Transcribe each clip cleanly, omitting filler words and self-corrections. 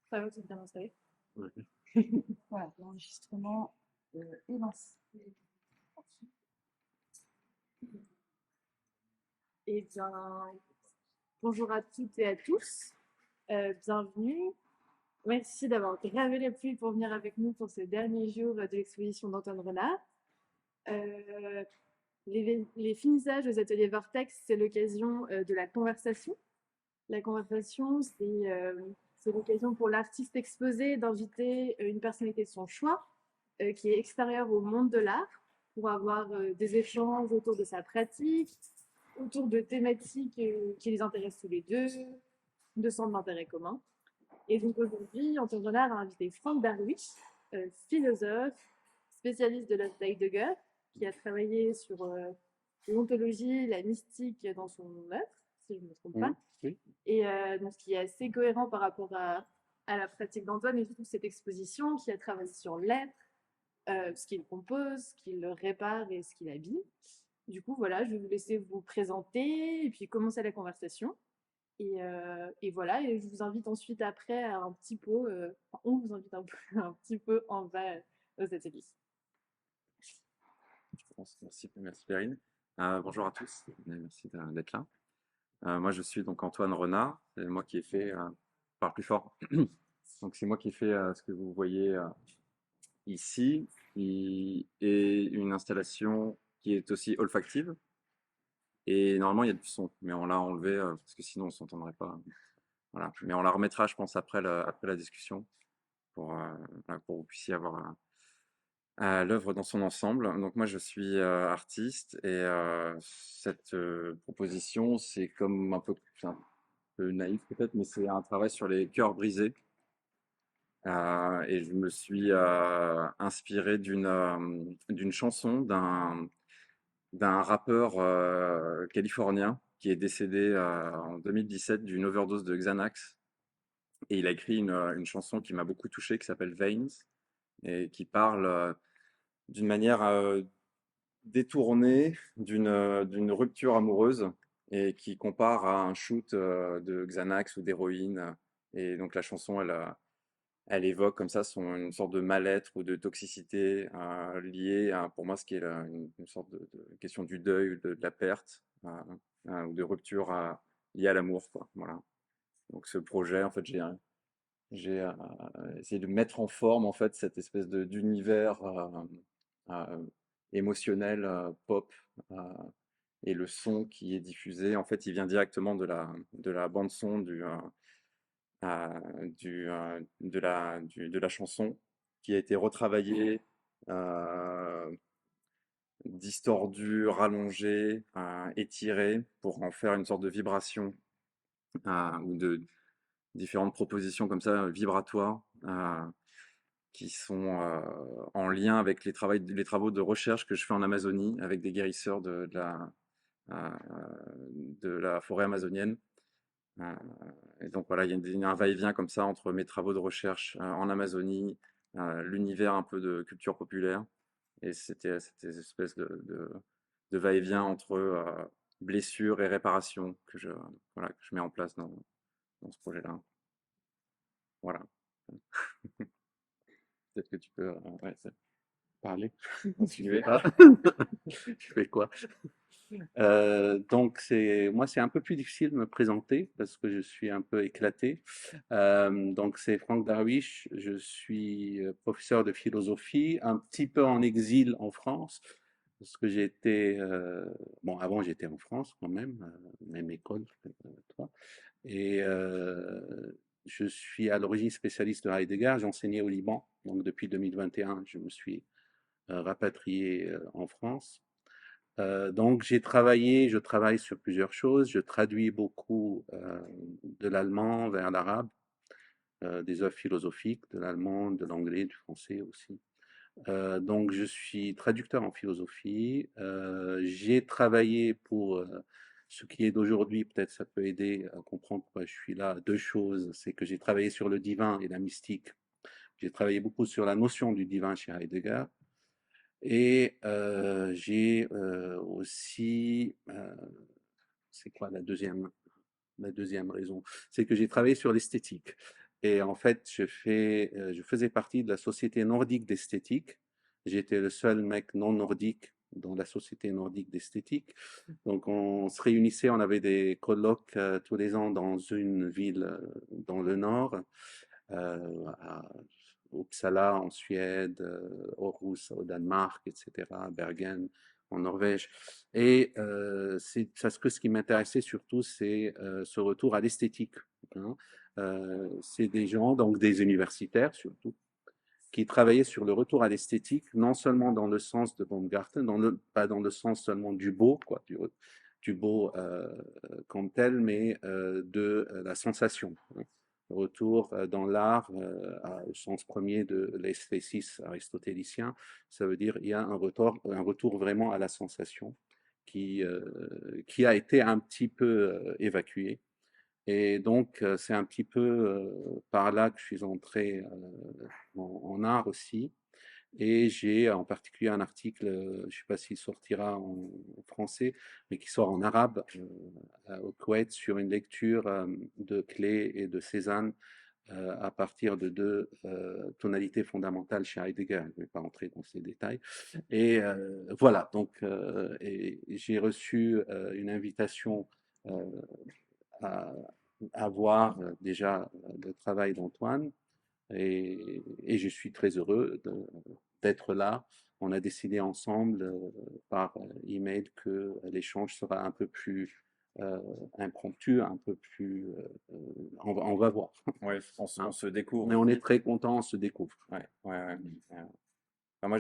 Ça va, c'est bien installé. Ouais. Voilà, l'enregistrement est lancé. Eh bien, bonjour à toutes et à tous. Bienvenue. Merci d'avoir gravé la pluie pour venir avec nous pour ce dernier jour de l'exposition d'Antoine Renard. Euh, les finissages aux ateliers Vortex, c'est l'occasion de la conversation. La conversation, c'est l'occasion pour l'artiste exposé d'inviter une personnalité de son choix qui est extérieure au monde de l'art pour avoir des échanges autour de sa pratique, autour de thématiques qui les intéressent tous les deux, de centres d'intérêt commun. Et donc aujourd'hui, Antoine Renard a invité Frank Darwish, philosophe, spécialiste de l'œuvre d'Heidegger, qui a travaillé sur l'ontologie, la mystique dans son œuvre, si je ne me trompe pas, Oui. et donc qui est assez cohérent par rapport à la pratique d'Antoine et surtout cette exposition qui a travaillé sur l'être, ce qu'il compose, ce qu'il répare et ce qu'il habille. Du coup, voilà, je vais vous laisser vous présenter et puis commencer la conversation. Et voilà, et je vous invite ensuite après à un petit peu, enfin, on vous invite un, peu, un petit peu en bas aux ateliers. Merci Perrine. Bonjour à tous, merci d'être là. Moi je suis donc Antoine Renard, c'est moi qui ai fait, parle plus fort, donc c'est moi qui ai fait ce que vous voyez ici, et une installation qui est aussi olfactive, et normalement il y a du son, mais on l'a enlevé parce que sinon on s'entendrait pas. Voilà. Mais on la remettra je pense après la discussion pour, voilà, pour que vous puissiez avoir à l'œuvre dans son ensemble. Donc moi, je suis artiste et cette proposition, c'est un peu naïf peut-être, mais c'est un travail sur les cœurs brisés. Et je me suis inspiré d'une chanson d'un rappeur californien qui est décédé en 2017 d'une overdose de Xanax. Et il a écrit une chanson qui m'a beaucoup touché, qui s'appelle Veins, et qui parle d'une manière détourné d'une rupture amoureuse et qui compare à un shoot de Xanax ou d'héroïne. Et donc la chanson, elle évoque comme ça une sorte de mal-être ou de toxicité liée à, pour moi, ce qui est une sorte de question du deuil, de la perte ou de rupture liée à l'amour, quoi. Voilà. Donc ce projet, en fait, j'ai essayé de mettre en forme en fait cette espèce d'univers euh, émotionnel pop, euh, et le son qui est diffusé en fait il vient directement de la bande son de la chanson qui a été retravaillée, euh, distordue, rallongée, étirée pour en faire une sorte de vibration ou de différentes propositions comme ça vibratoires, qui sont en lien avec les travaux de recherche que je fais en Amazonie avec des guérisseurs euh, de la forêt amazonienne. Euh, et donc voilà, il y a un va-et-vient comme ça entre mes travaux de recherche en Amazonie, l'univers un peu de culture populaire, et c'était cette espèce de va-et-vient entre blessure et réparation voilà, que je mets en place dans ce projet-là. Voilà. Peut-être que tu peux ouais, parler, continuer. Ah, je fais quoi? Donc moi c'est un peu plus difficile de me présenter parce que je suis un peu éclaté. Donc c'est Frank Darwish, je suis professeur de philosophie, un petit peu en exil en France parce que bon avant j'étais en France quand même école, toi. Et je suis à l'origine spécialiste de Heidegger, j'enseignais au Liban, donc depuis 2021 je me suis rapatrié en France. Donc je travaille sur plusieurs choses. Je traduis beaucoup de l'allemand vers l'arabe, des œuvres philosophiques, de l'allemand, de l'anglais, du français aussi. Donc je suis traducteur en philosophie. J'ai travaillé pour ce qui est d'aujourd'hui, peut-être ça peut aider à comprendre pourquoi je suis là. Deux choses, c'est que j'ai travaillé sur le divin et la mystique. J'ai travaillé beaucoup sur la notion du divin chez Heidegger. Et j'ai aussi, c'est quoi la deuxième raison? C'est que j'ai travaillé sur l'esthétique. Et en fait, je faisais partie de la Société nordique d'esthétique. J'étais le seul mec non nordique dans la Société nordique d'esthétique. Donc, on se réunissait, on avait des colloques tous les ans dans une ville dans le nord, à Uppsala en Suède, Aarhus au Danemark, etc., Bergen en Norvège. Et ce qui m'intéressait surtout, c'est ce retour à l'esthétique, hein. C'est des gens, donc des universitaires surtout, qui travaillaient sur le retour à l'esthétique, non seulement dans le sens de Baumgarten, pas dans le sens seulement du beau, quoi, du beau comme tel, mais de la sensation, hein. Retour dans l'art, au sens premier de l'esthétisme aristotélicien, ça veut dire il y a un retour vraiment à la sensation qui a été un petit peu évacué. Et donc, c'est un petit peu par là que je suis entré en art aussi. Et j'ai en particulier un article, je ne sais pas s'il sortira en français, mais qui sort en arabe au Koweït sur une lecture de Klee et de Cézanne à partir de deux tonalités fondamentales chez Heidegger. Je ne vais pas entrer dans ces détails. Et voilà, donc et j'ai reçu une invitation à, à voir déjà le travail d'Antoine et je suis très heureux d'être là. On a décidé ensemble par email que l'échange sera un peu plus impromptu, un peu plus. On va voir. Ouais, on Hein. se découvre. Mais on est très content, on se découvre. Ouais, ouais, ouais. Enfin, moi,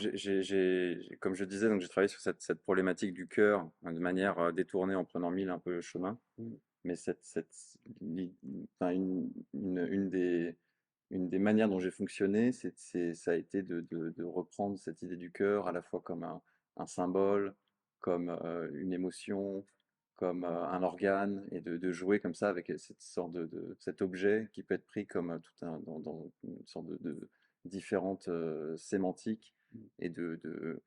comme je disais, donc j'ai travaillé sur cette problématique du cœur hein, de manière détournée en prenant mille un peu le chemin. Mais enfin, une des manières dont j'ai fonctionné, ça a été de reprendre cette idée du cœur à la fois comme un symbole, comme une émotion, comme un organe, et de jouer comme ça avec cette sorte cet objet qui peut être pris comme dans une sorte de différentes sémantiques et de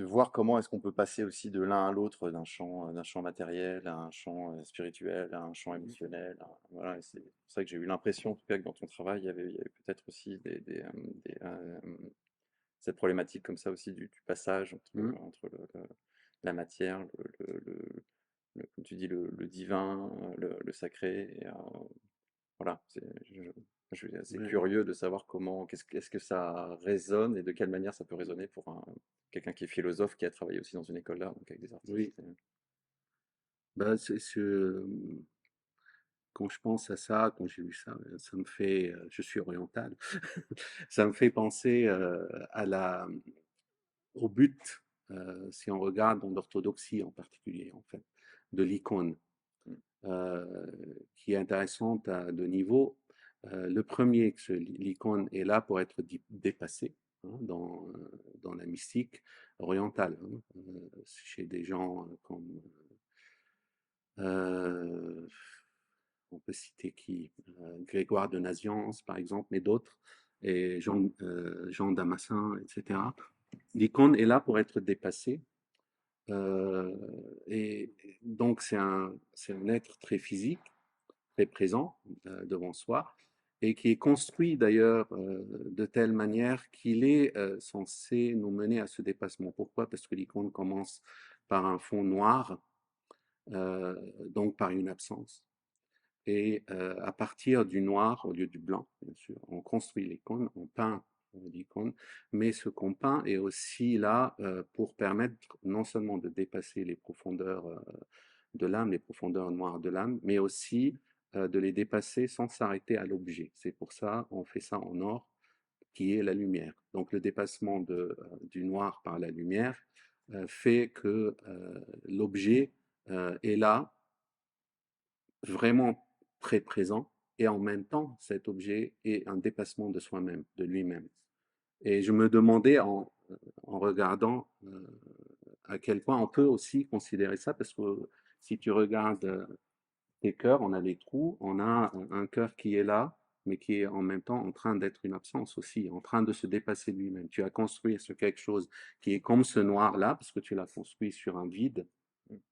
voir comment est-ce qu'on peut passer aussi de l'un à l'autre d'un champ matériel à un champ spirituel, à un champ émotionnel. Voilà, et c'est ça que j'ai eu l'impression, en tout cas, que dans ton travail, il y avait peut-être aussi cette problématique comme ça aussi du passage entre la matière, comme tu dis, le divin, le sacré. Et, voilà, je suis assez Ouais. curieux de savoir est-ce que ça résonne et de quelle manière ça peut résonner pour quelqu'un qui est philosophe, qui a travaillé aussi dans une école d'art, donc avec des artistes. Oui. Bah, quand je pense à ça, quand j'ai vu ça, ça me fait, je suis oriental, ça me fait penser au but, si on regarde dans l'orthodoxie en particulier, en fait, de l'icône, Mm. qui est intéressante à deux niveaux. Le premier, que l'icône est là pour être dépassée hein, dans la mystique orientale, hein, chez des gens comme euh, on peut citer qui Grégoire de Nazianze, par exemple, mais d'autres, et Jean Damascène, etc. L'icône est là pour être dépassée. Et donc, c'est un être très physique, très présent devant soi, et qui est construit d'ailleurs de telle manière qu'il est censé nous mener à ce dépassement. Pourquoi? Parce que l'icône commence par un fond noir, donc par une absence. Et à partir du noir, au lieu du blanc, bien sûr, on construit l'icône, on peint l'icône, mais ce qu'on peint est aussi là pour permettre non seulement de dépasser les profondeurs de l'âme, les profondeurs noires de l'âme, mais aussi de les dépasser sans s'arrêter à l'objet. C'est pour ça on fait ça en or, qui est la lumière. Donc le dépassement du noir par la lumière fait que l'objet est là, vraiment très présent, et en même temps, cet objet est un dépassement de soi-même, de lui-même. Et je me demandais en regardant à quel point on peut aussi considérer ça, parce que si tu regardes tes cœurs, on a les trous, on a un cœur qui est là, mais qui est en même temps en train d'être une absence aussi, en train de se dépasser de lui-même. Tu as construit sur quelque chose qui est comme ce noir-là, parce que tu l'as construit sur un vide,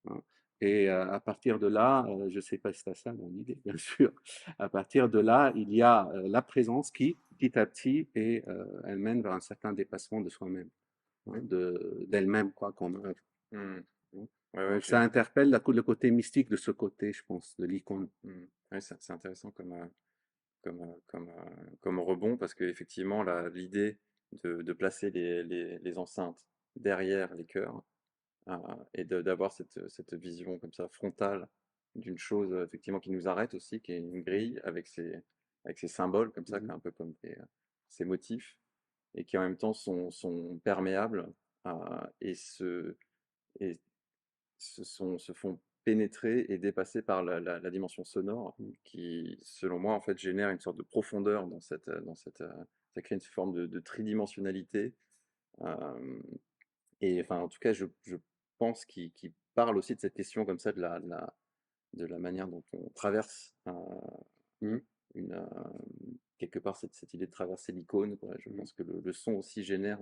hein, Et à partir de là, je ne sais pas si tu as ça dans l'idée, bien sûr. À partir de là, il y a la présence qui, petit à petit, elle mène vers un certain dépassement de soi-même, hein, d'elle-même, quoi, comme œuvre. Hmm. Ouais, ouais, Donc ça interpelle le côté mystique de ce côté, je pense, de l'icône. Ouais, c'est intéressant comme rebond parce qu'effectivement, l'idée de placer les enceintes derrière les chœurs et d'avoir cette vision comme ça frontale d'une chose effectivement qui nous arrête aussi, qui est une grille avec ses symboles comme ça, Mhm. un peu comme ces motifs, et qui en même temps sont perméables et, et se font pénétrer et dépasser par la dimension sonore qui, selon moi, en fait, génère une sorte de profondeur ça crée une forme de tridimensionnalité. euh, et enfin, en tout cas, je pense qu'il parle aussi de cette question comme ça de la manière dont on traverse Mhm. une, quelque part cette idée de traverser l'icône, quoi. Je pense que le son aussi génère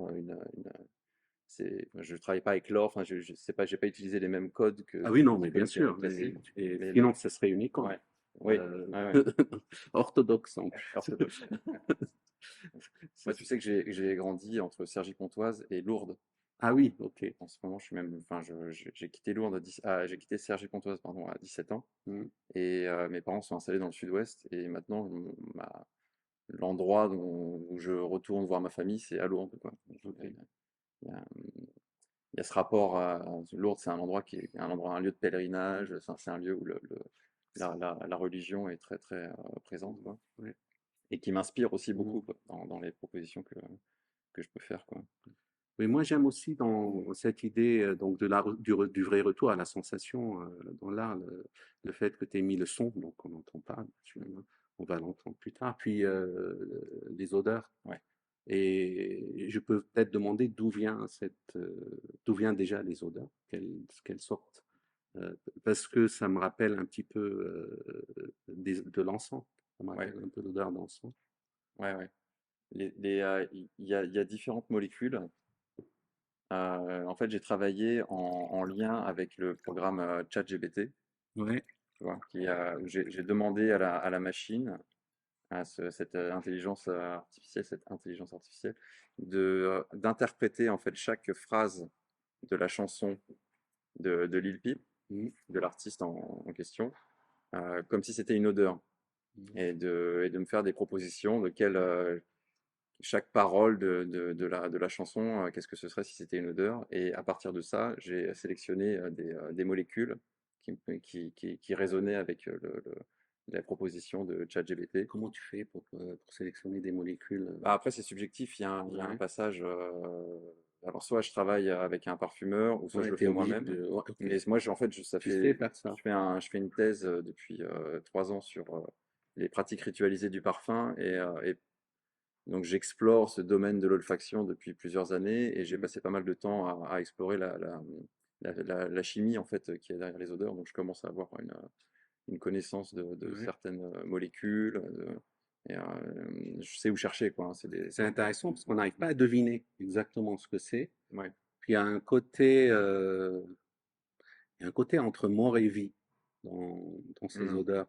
je travaille pas avec l'or, enfin, je sais pas, j'ai pas utilisé les mêmes codes Ah oui, non, du mais bien code sûr. classique, Et mais sinon, ce serait une icône. ouais, oui, ouais, ouais, Orthodoxe en plus. orthodoxe. Moi, tu sais que j'ai grandi entre Cergy-Pontoise et Lourdes. Ah oui, ok. En ce moment, je suis même, enfin, j'ai quitté Lourdes j'ai quitté Cergy-Pontoise, pardon, à 17 ans. Mhm. Et mes parents sont installés dans le sud-ouest. Et maintenant, l'endroit où je retourne voir ma famille, c'est à Lourdes, quoi. Donc, Ok. il y a, il y a ce rapport à Lourdes, c'est un endroit qui est un lieu de pèlerinage. C'est un lieu où la religion est très très présente, quoi. Ouais. Et qui m'inspire aussi Mhm. beaucoup, quoi, dans les propositions que je peux faire, quoi. Oui, moi j'aime aussi dans cette idée donc du vrai retour à la sensation dans l'art, le fait que tu aies mis le son, donc on n'entend pas, naturellement, on va l'entendre plus tard, puis les odeurs. Ouais. Et je peux peut-être demander d'où vient déjà les odeurs, quelles sortent, parce que ça me rappelle un petit peu de l'encens, ça me Ouais, rappelle un peu l'odeur d'encens. ouais, ouais. Il y a différentes molécules. En fait, j'ai travaillé en lien avec le programme ChatGPT, Ouais. tu vois, où j'ai demandé à la machine, cette intelligence artificielle, d'interpréter en fait chaque phrase de la chanson de Lil Peep, Mhm. de l'artiste en question, comme si c'était une odeur, Mhm. et de me faire des propositions de chaque parole de la chanson, qu'est-ce que ce serait si c'était une odeur. Et à partir de ça, j'ai sélectionné des molécules qui résonnaient avec la proposition de ChatGPT. Comment tu fais pour sélectionner des molécules Bah, après, c'est subjectif, il y a un ouais, passage. Alors, soit je travaille avec un parfumeur, ou soit je ouais, le tu es fais obligé moi-même. de. Ouais, ok. Mais moi, en fait, Tu sais faire ça. je fais une thèse depuis 3 ans sur les pratiques ritualisées du parfum. Et donc, j'explore ce domaine de l'olfaction depuis plusieurs années et j'ai Mhm. passé pas mal de temps à explorer la chimie en fait qui est derrière les odeurs. Donc, je commence à avoir une connaissance de Ouais. certaines molécules et je sais où chercher, quoi, hein. C'est intéressant parce qu'on n'arrive pas à deviner exactement ce que c'est. Ouais. Puis il y a un côté entre mort et vie dans ces Mm. odeurs.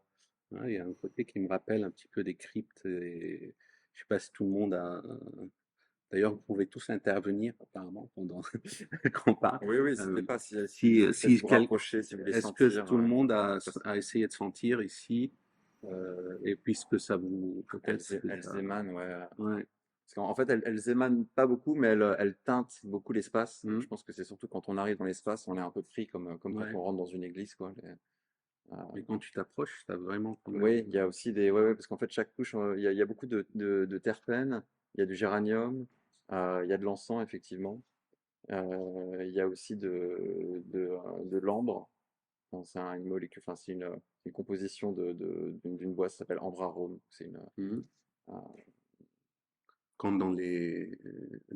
Hein, il y a un côté qui me rappelle un petit peu des cryptes. Et je sais pas si tout le monde a. D'ailleurs, vous pouvez tous intervenir apparemment pendant qu'on parle. Oui, oui, n'hésitez Euh, pas si vous voulez peut-être vous quel, rapprocher, si vous voulez est-ce que sentir. tout le monde a essayé de sentir ici et puisque ça vous peut-être ce que Elles ça. émanent, ouais. Ouais. Parce qu'en fait, elles émanent pas beaucoup, mais elles teintent beaucoup l'espace. Mhm. Je pense que c'est surtout quand on arrive dans l'espace, on est un peu pris comme quand Ouais. on rentre dans une église, quoi. Euh, Et quand tu t'approches, ça vraiment quand même. oui, il y a aussi ouais, ouais, parce qu'en fait, chaque couche, il y a beaucoup de terpènes, il y a du géranium, il y a de l'encens, effectivement. Il y a aussi de l'ambre. Enfin, c'est une molécule, enfin, c'est une composition d'une boîte qui s'appelle Ambra Rhône. Mhm. Euh, Comme dans les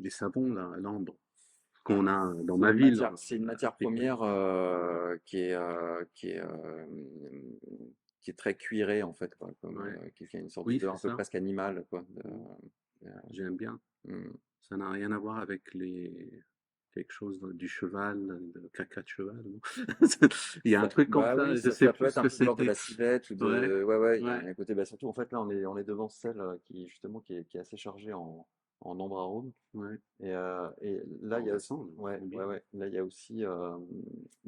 savons, là, à l'ambre, qu'on a dans c'est ma ville. c'est une matière Avec première qui est très cuirée, en fait, quoi, ouais. qui a une sorte Oui, d'odeur c'est un peu ça. presque animale, quoi. Mhm. Euh, J'aime bien. mm. Ça n'a rien à voir avec quelque chose du cheval, de caca de cheval, non? Il y a un truc comme Bah ça, oui, je ça, sais ça peut plus être ce un que peu de l'ordre de c'était. la civette ou Ouais, de. Ouais, ouais, il y a ouais, un côté. Bah, surtout, en fait, là, on est devant celle qui, justement, qui est assez chargée en ambre arôme. ouais. Et là, il y a aussi. Intéressant, Ouais, c'est ouais, bien. ouais. Là, il y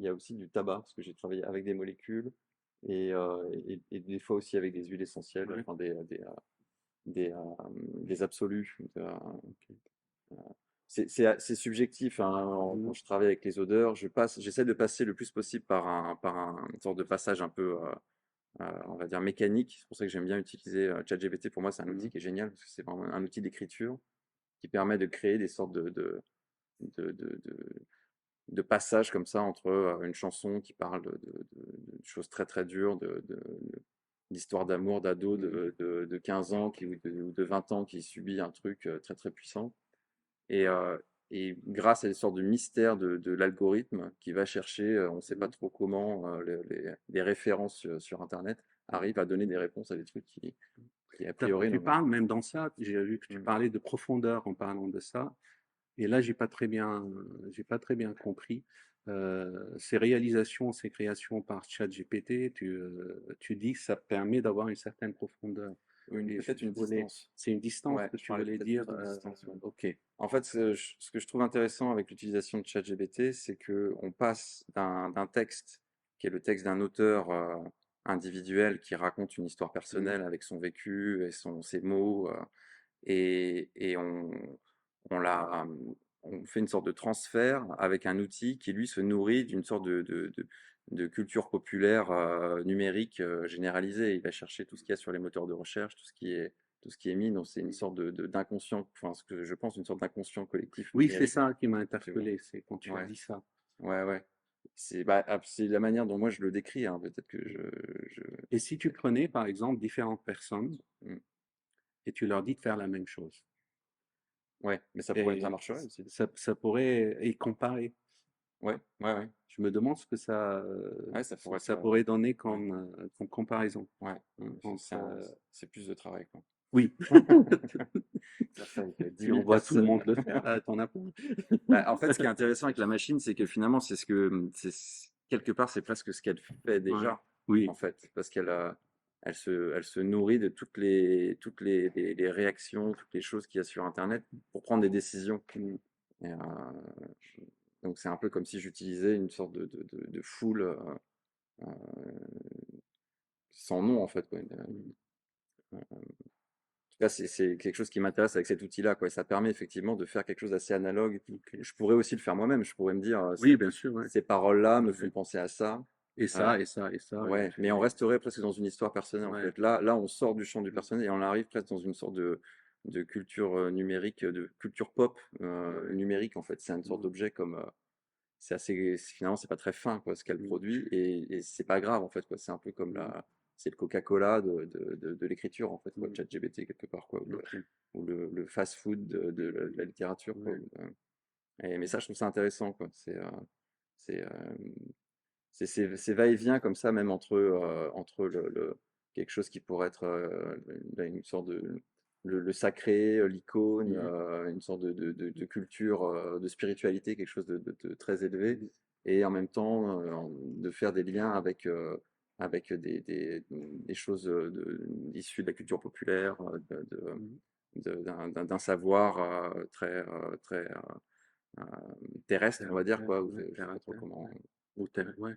a aussi du tabac, parce que j'ai travaillé avec des molécules et des fois aussi avec des huiles essentielles, Ouais, enfin des absolus. ok. C'est subjectif, hein. Quand Mhm, je travaille avec les odeurs, j'essaie de passer le plus possible par une sorte de passage un peu, on va dire mécanique. C'est pour ça que j'aime bien utiliser ChatGPT. Pour moi, c'est un outil mhm, qui est génial parce que c'est vraiment un outil d'écriture qui permet de créer des sortes de, de, de- de passages comme ça entre une chanson qui parle de choses très très dures, d'histoires d'amour d'ado mhm. de 15 ans ou de 20 ans qui subit un truc très très puissant. Et grâce à des sortes de mystères de l'algorithme qui va chercher, on ne sait pas Mhm. trop comment, les références sur Internet, arrive à donner des réponses à des trucs qui a priori, Tu non. parles même dans ça, j'ai vu que tu Mm. parlais de profondeur en parlant de ça, et là j'ai pas très bien compris. Ces réalisations, ces créations par ChatGPT, tu dis que ça permet d'avoir une certaine profondeur. Et Peut-être une distance. c'est une distance Ouais, que je tu parlais voulais peut-être dire. plus de distance. Ouais. Ok. En fait, ce que je trouve intéressant avec l'utilisation de ChatGPT, c'est que on passe d'un texte qui est le texte d'un auteur individuel qui raconte une histoire Mhm. personnelle avec son vécu et ses mots, et on fait une sorte de transfert avec un outil qui, lui, se nourrit d'une sorte de culture populaire numérique généralisée. Il va chercher tout ce qu'il y a sur les moteurs de recherche, tout ce qui est mis. Donc, c'est une sorte d'inconscient, enfin, ce que je pense, une sorte d'inconscient collectif Oui, c'est numérique, ça qui m'a tu vois. interpellé, c'est quand tu as Ouais, dit ça. ouais, ouais. C'est la manière dont moi je le décris, hein. Peut-être que je... Et si tu prenais, par exemple, différentes personnes Mm. et tu leur dis de faire la même chose, Ouais, mais ça et marcherait aussi. ça pourrait y comparer. Ouais, ouais, ouais. Je me demande ce que Ouais, ça pourrait être. ça pourrait donner Ouais, comme comparaison. ouais. Entre, C'est plus de travail, quoi. oui, Faire ça avec 10 si on 000 voit tout le personnes. monde le faire, t'en as pas. Bah, en fait, ce qui est intéressant avec la machine, c'est que finalement, quelque part, c'est presque ce qu'elle fait Ouais. déjà, en Oui. fait, parce elle se nourrit de toutes les réactions, toutes les choses qu'il y a sur Internet pour prendre des décisions. Et, donc, c'est un peu comme si j'utilisais une sorte de foule euh, sans nom, en fait, quoi. En tout cas, c'est quelque chose qui m'intéresse avec cet outil-là, quoi. Et ça permet effectivement de faire quelque chose d'assez analogue. Ok. Je pourrais aussi le faire moi-même. Je pourrais me dire, Oui, bien sûr, ouais. ces paroles-là me font Ouais. penser à ça. Et Euh, ça, et ça, et ça, et ouais, tu mais on fais. resterait presque dans une histoire personnelle, en Ouais. fait. Là, on sort du champ du personnel et on arrive presque dans une sorte de culture numérique, de culture pop Ouais. numérique, en fait. C'est une sorte Mhm. d'objet comme. Finalement, c'est pas très fin, quoi, ce qu'elle Mhm. produit, et c'est pas grave, en fait, quoi. C'est un peu comme Mhm. c'est le Coca-Cola de l'écriture, en fait, quoi, Mhm. ChatGPT, quelque part, quoi, Ok. ou le fast-food de la littérature, quoi. Ouais. Mais ça, je trouve ça intéressant, quoi. C'est, c'est va-et-vient comme ça, même entre quelque chose qui pourrait être une sorte le sacré, l'icône, Mhm. une sorte de culture, de spiritualité, quelque chose de très élevé, Mhm. et en même temps de faire des liens avec des choses issues de la culture populaire, Mhm. d'un savoir très terrestre, on va dire, quoi. Ouais, Je sais terre à pas trop terre, comment. ouais. Ouais.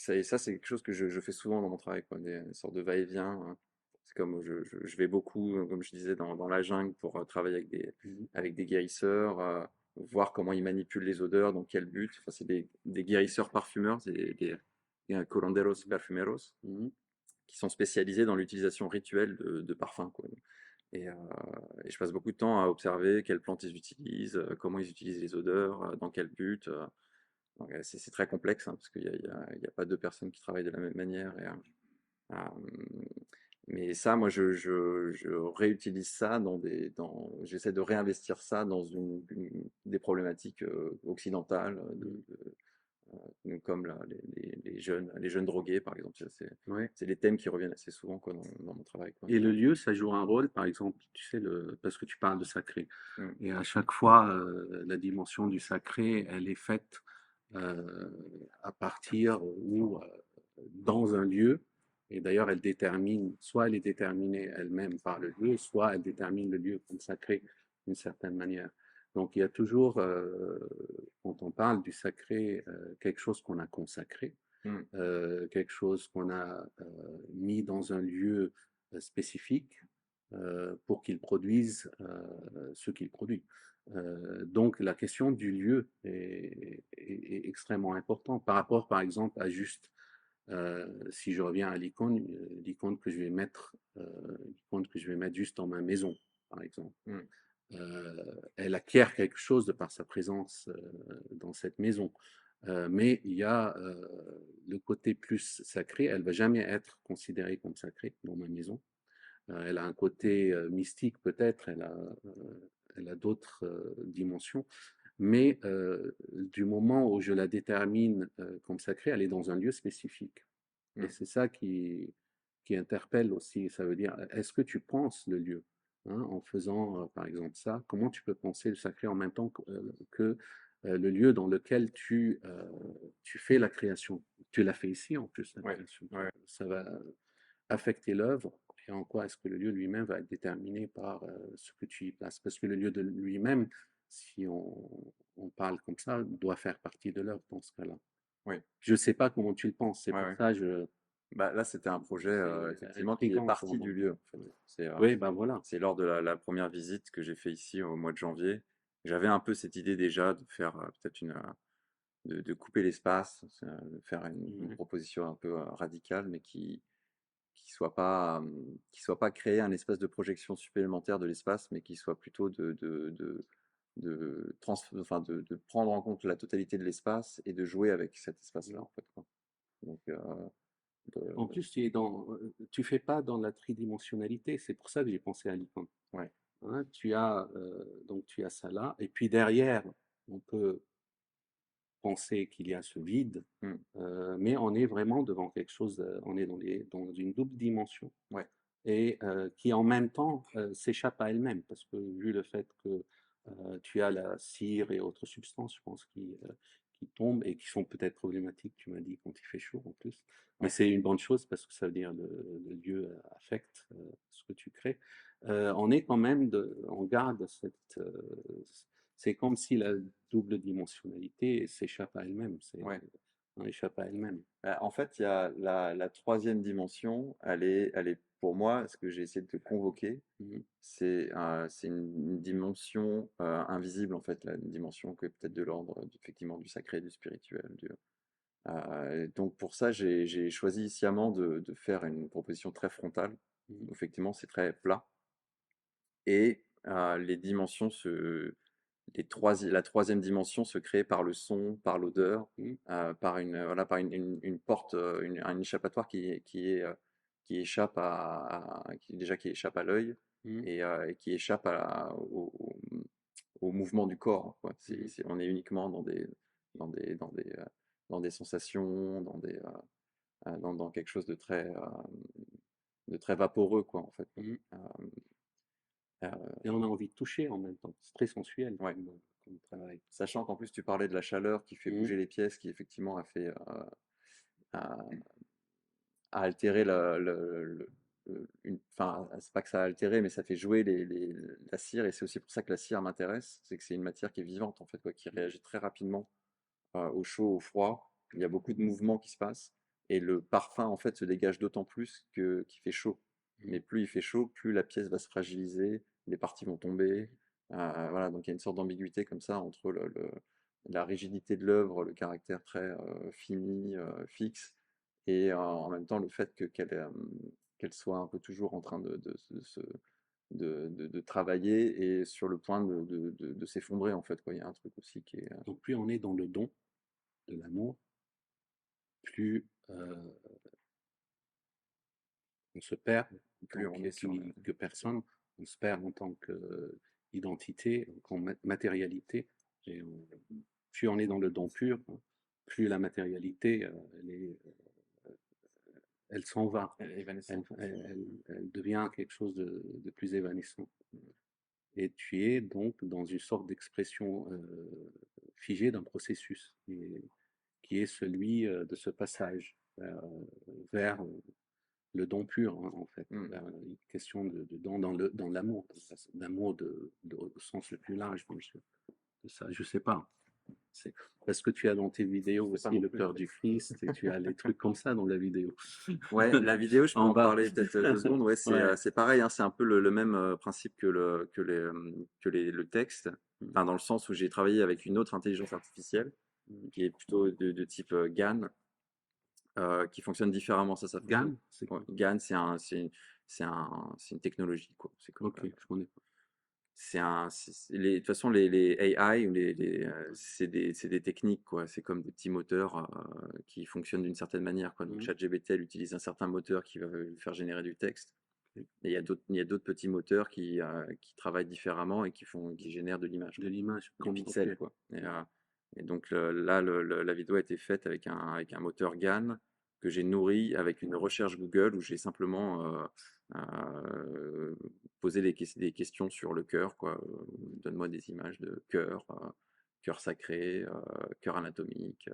Et ça, c'est quelque chose que je fais souvent dans mon travail, quoi, des sortes de va-et-vient, hein. C'est comme je vais beaucoup, comme je disais, dans la jungle pour travailler avec des, Mhm. avec des guérisseurs, voir comment ils manipulent les odeurs, dans quel but. Enfin, c'est des guérisseurs parfumeurs, c'est des curanderos perfumeros, Mhm. qui sont spécialisés dans l'utilisation rituelle de parfums, quoi. Et, euh, et je passe beaucoup de temps à observer quelles plantes ils utilisent, comment ils utilisent les odeurs, dans quel but. Donc, c'est très complexe, hein, parce qu'il y a pas deux personnes qui travaillent de la même manière. Mais ça, moi, je réutilise ça j'essaie de réinvestir ça dans des problématiques occidentales, Mhm. comme les jeunes drogués, par exemple. Ouais. C'est des thèmes qui reviennent assez souvent quoi, dans mon travail, quoi. Et le lieu, ça joue un rôle, par exemple, tu sais, parce que tu parles de sacré. Mm. Et à chaque fois, la dimension du sacré, elle est faite à partir ou dans un lieu. Et d'ailleurs, soit elle est déterminée elle-même par le lieu, soit elle détermine le lieu comme sacré d'une certaine manière. Donc, il y a toujours, quand on parle du sacré, quelque chose qu'on a consacré, Mm. quelque chose qu'on a mis dans un lieu spécifique pour qu'il produise ce qu'il produit. Donc la question du lieu est extrêmement importante par rapport, par exemple, à juste, si je reviens à l'icône que je vais mettre, l'icône que je vais mettre juste dans ma maison, par exemple. Mm. Elle acquiert quelque chose de par sa présence dans cette maison. Mais il y a le côté plus sacré, elle ne va jamais être considérée comme sacrée dans ma maison. Elle a un côté mystique peut-être, elle a d'autres dimensions, mais du moment où je la détermine comme sacrée, elle est dans un lieu spécifique. Et Mm. c'est ça qui interpelle aussi, ça veut dire, est-ce que tu penses le lieu hein, en faisant par exemple ça, comment tu peux penser le sacré en même temps que le lieu dans lequel tu fais la création. Tu l'as fait ici en plus, la Ouais. création. Ouais. Ça va affecter l'œuvre et en quoi est-ce que le lieu lui-même va être déterminé par ce que tu y places. Parce que le lieu de lui-même, si on parle comme ça, doit faire partie de l'œuvre dans ce cas-là. Ouais. Je ne sais pas comment tu le penses, c'est Ouais, pour ouais. ça je Bah, là, c'était un projet effectivement qui est intriguant pour parti moi. du lieu, en fait. Oui, ben voilà. C'est lors de la première visite que j'ai fait ici au mois de janvier. J'avais un peu cette idée déjà de faire peut-être de couper l'espace, de faire une Mhm. proposition un peu radicale, mais qui soit pas créer un espace de projection supplémentaire de l'espace, mais qui soit plutôt enfin de prendre en compte la totalité de l'espace et de jouer avec cet espace-là, en fait, quoi. Donc, En de- plus, tu fais pas dans la tridimensionnalité, c'est pour ça que j'ai pensé à l'icône. ouais. Hein, donc tu as ça là, et puis derrière, on peut penser qu'il y a ce vide, Mm. mais on est vraiment devant quelque chose, on est dans une double dimension, Ouais. et qui en même temps s'échappe à elle-même, parce que vu le fait que tu as la cire et autres substances, je pense, qui tombent et qui sont peut-être problématiques, tu m'as dit, quand il fait chaud en plus. Mais Ouais. c'est une bonne chose parce que ça veut dire le lieu affecte ce que tu crées. On est quand même, on garde c'est comme si la double dimensionnalité s'échappe à elle-même, Ouais. on échappe à elle-même. En fait, il y a la troisième dimension, elle est pour moi, ce que j'ai essayé de te convoquer, Mhm. c'est une dimension invisible, en fait, une dimension que peut-être de l'ordre, effectivement, du sacré, du spirituel. Donc pour ça, j'ai choisi sciemment de faire une proposition très frontale. Mhm. Effectivement, c'est très plat. Et les dimensions la troisième dimension se crée par le son, par l'odeur, Mhm. par voilà, par une porte, un échappatoire qui échappe qui échappe à l'œil Mhm. et qui échappe au mouvement du corps, quoi. Mhm. On est uniquement dans des sensations, dans quelque chose de très vaporeux, quoi, en fait. Mhm. Euh, euh, Et on a envie de toucher en même temps. C'est très sensuel ouais. comme travail. Sachant qu'en plus tu parlais de la chaleur qui fait Mhm. bouger les pièces, qui effectivement a, a altéré enfin, c'est pas que ça a altéré, mais ça fait jouer la cire, et c'est aussi pour ça que la cire m'intéresse, c'est que c'est une matière qui est vivante, en fait, quoi, qui réagit très rapidement au chaud, au froid. Il y a beaucoup de mouvements qui se passent, et le parfum, en fait, se dégage d'autant plus qu'il fait chaud. Mhm. Mais plus il fait chaud, plus la pièce va se fragiliser, les parties vont tomber. Voilà, donc il y a une sorte d'ambiguïté comme ça entre la rigidité de l'œuvre, le caractère très fini, fixe, et en même temps le fait qu'elle soit un peu toujours en train de travailler et sur le point de s'effondrer, en fait, quoi. Il y a un truc aussi qui est. Donc plus on est dans le don de l'amour, plus on se perd en Plus tant on est sur que personne, on se perd en tant qu'identité, en matérialité. Et plus on est dans le don pur, hein, plus la matérialité, elle s'en va. Évanescent. Elle devient quelque chose de plus évanescent. Et tu es donc dans une sorte d'expression figée d'un processus qui est celui de ce passage vers le don pur, hein, en fait, vers une question de don dans l'amour, l'amour au sens le plus large, bien sûr. De ça, je sais pas. C'est parce que tu as dans tes vidéos C'est pas aussi non le plus. cœur du Christ et tu as les trucs comme ça dans la vidéo. Ouais, la vidéo, je peux En en bas. parler peut-être 2 secondes. Ouais, Ouais. c'est pareil, hein, c'est un peu le même principe le texte. Enfin, dans le sens où j'ai travaillé avec une autre intelligence artificielle qui est plutôt de type GAN, qui fonctionne différemment. Ça fonctionne. GAN, c'est Ouais, quoi? GAN, c'est une technologie, quoi. C'est comme, Ok, je connais pas. de toute façon, les AI ou c'est des techniques, quoi. C'est comme des petits moteurs qui fonctionnent d'une certaine manière, quoi. Donc, ChatGPT, elle utilise un certain moteur qui va lui faire générer du texte. Et il y a d'autres petits moteurs qui travaillent différemment et qui génèrent de l'image, De l'image, du comme pixel, ok. quoi. Et donc là, la vidéo a été faite avec avec un moteur GAN que j'ai nourri avec une recherche Google où j'ai simplement posé des questions sur le cœur, quoi. Donne-moi des images de cœur, cœur sacré, cœur anatomique,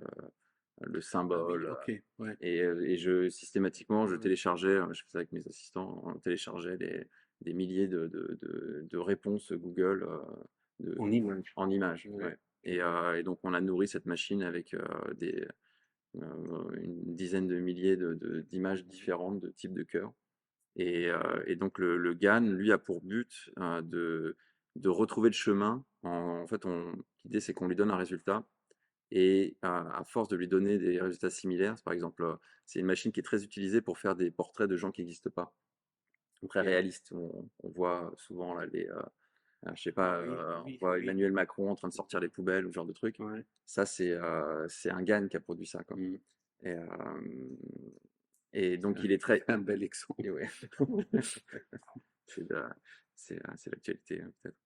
le Ah oui, symbole. ok, ouais. Et systématiquement, je Ouais. téléchargeais, je faisais ça avec mes assistants, on téléchargeait des milliers de réponses Google En image. en images. Ouais. Ouais. Et donc, on a nourri cette machine avec une dizaine de milliers d'images différentes de types de cœurs. Et donc, le GAN, lui, a pour but de retrouver le chemin. En fait, l'idée, c'est qu'on lui donne un résultat. Et à force de lui donner des résultats similaires, par exemple, c'est une machine qui est très utilisée pour faire des portraits de gens qui n'existent pas, très Ok. réalistes. On voit souvent là, je sais pas, Oui, on oui, voit oui. Emmanuel Macron en train de sortir les poubelles ou ce genre de trucs. Ouais. Ça, c'est un GAN qui a produit ça, quoi. Mm. Et, et donc, il est très. C'est un bel exemple. Et ouais. C'est de- c'est l'actualité, hein, peut-être.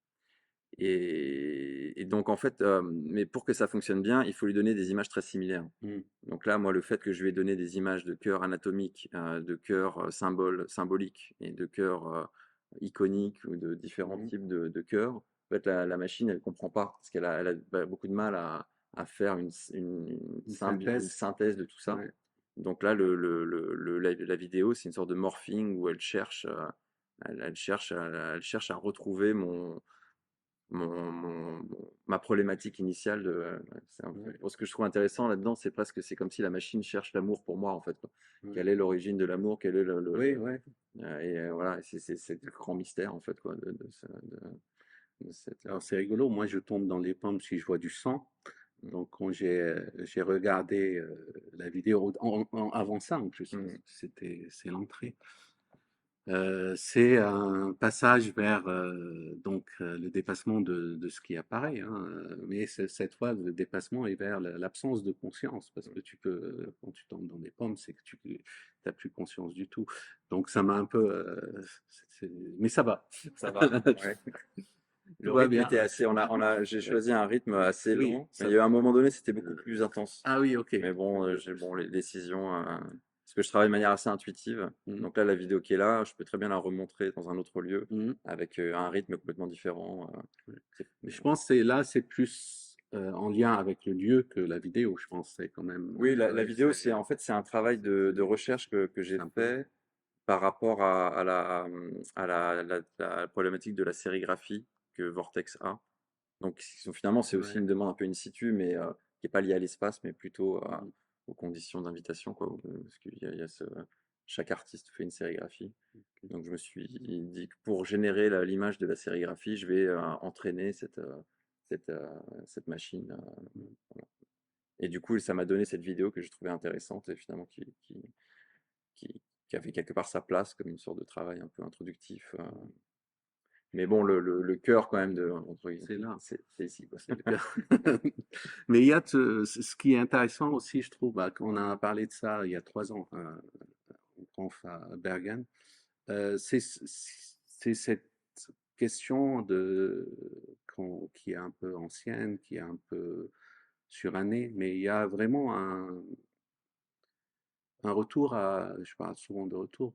Et donc, en fait, mais pour que ça fonctionne bien, il faut lui donner des images très similaires. Mm. Donc là, moi, le fait que je lui ai donné des images de cœur anatomique, de cœur symbolique et de cœur iconique ou de différents Mhm. types de cœurs, en fait, la machine, elle comprend pas parce elle a beaucoup de mal à faire Une une synthèse. synthèse de tout ça. Ouais. Donc là, la vidéo, c'est une sorte de morphing où elle cherche à retrouver ma problématique initiale Ouais. ce que je trouve intéressant là-dedans, c'est comme si la machine cherche l'amour pour moi, en fait, quoi. Ouais. Quelle est l'origine de l'amour? Quel est Oui, ouais. voilà, c'est le grand mystère, en fait, quoi, de cette, Alors c'est rigolo, moi je tombe dans les pommes si je vois du sang. Donc quand j'ai regardé la vidéo avant ça en plus, c'est l'entrée. C'est un passage vers donc le dépassement de ce qui apparaît, hein, mais cette fois le dépassement est vers l'absence de conscience parce que tu peux quand tu tombes dans des pommes c'est que tu n'as plus conscience du tout. Donc ça m'a un peu mais ça va. Ça va, ouais. Le Tout va rythme bien. était assez, j'ai Ouais. choisi un rythme assez Oui, lent, mais ça il y a eu va. un moment donné, c'était beaucoup plus intense. Ah oui, ok. Mais bon, les décisions, parce que je travaille de manière assez intuitive. Mhm. Donc là, la vidéo qui est là, je peux très bien la remontrer dans un autre lieu Mhm. avec un rythme complètement différent. Mais je pense que c'est plus en lien avec le lieu que la vidéo. Je pense que c'est quand même Oui, la ouais, vidéo, en fait, c'est un travail de recherche que j'ai sympa. fait par rapport la problématique de la sérigraphie que Vortex a. Donc finalement, c'est aussi Ouais. une demande un peu in situ, mais qui n'est pas liée à l'espace, mais plutôt Mhm. aux conditions d'invitation, quoi. Parce qu'il y a chaque artiste fait une sérigraphie. Donc je me suis dit que pour générer l'image de la sérigraphie, je vais entraîner cette, euh, cette machine. Voilà. Et du coup, ça m'a donné cette vidéo que je trouvais intéressante et finalement qui avait quelque part sa place comme une sorte de travail un peu introductif. Mais bon, le cœur quand même entre guillemets, C'est là. c'est ici, quoi. C'est le cœur. Mais il y a ce qui est intéressant aussi, je trouve, bah, on a parlé de ça il y a 3 ans en conf à Bergen, c'est cette question qui est un peu ancienne, qui est un peu surannée, mais il y a vraiment un retour je parle souvent de retour,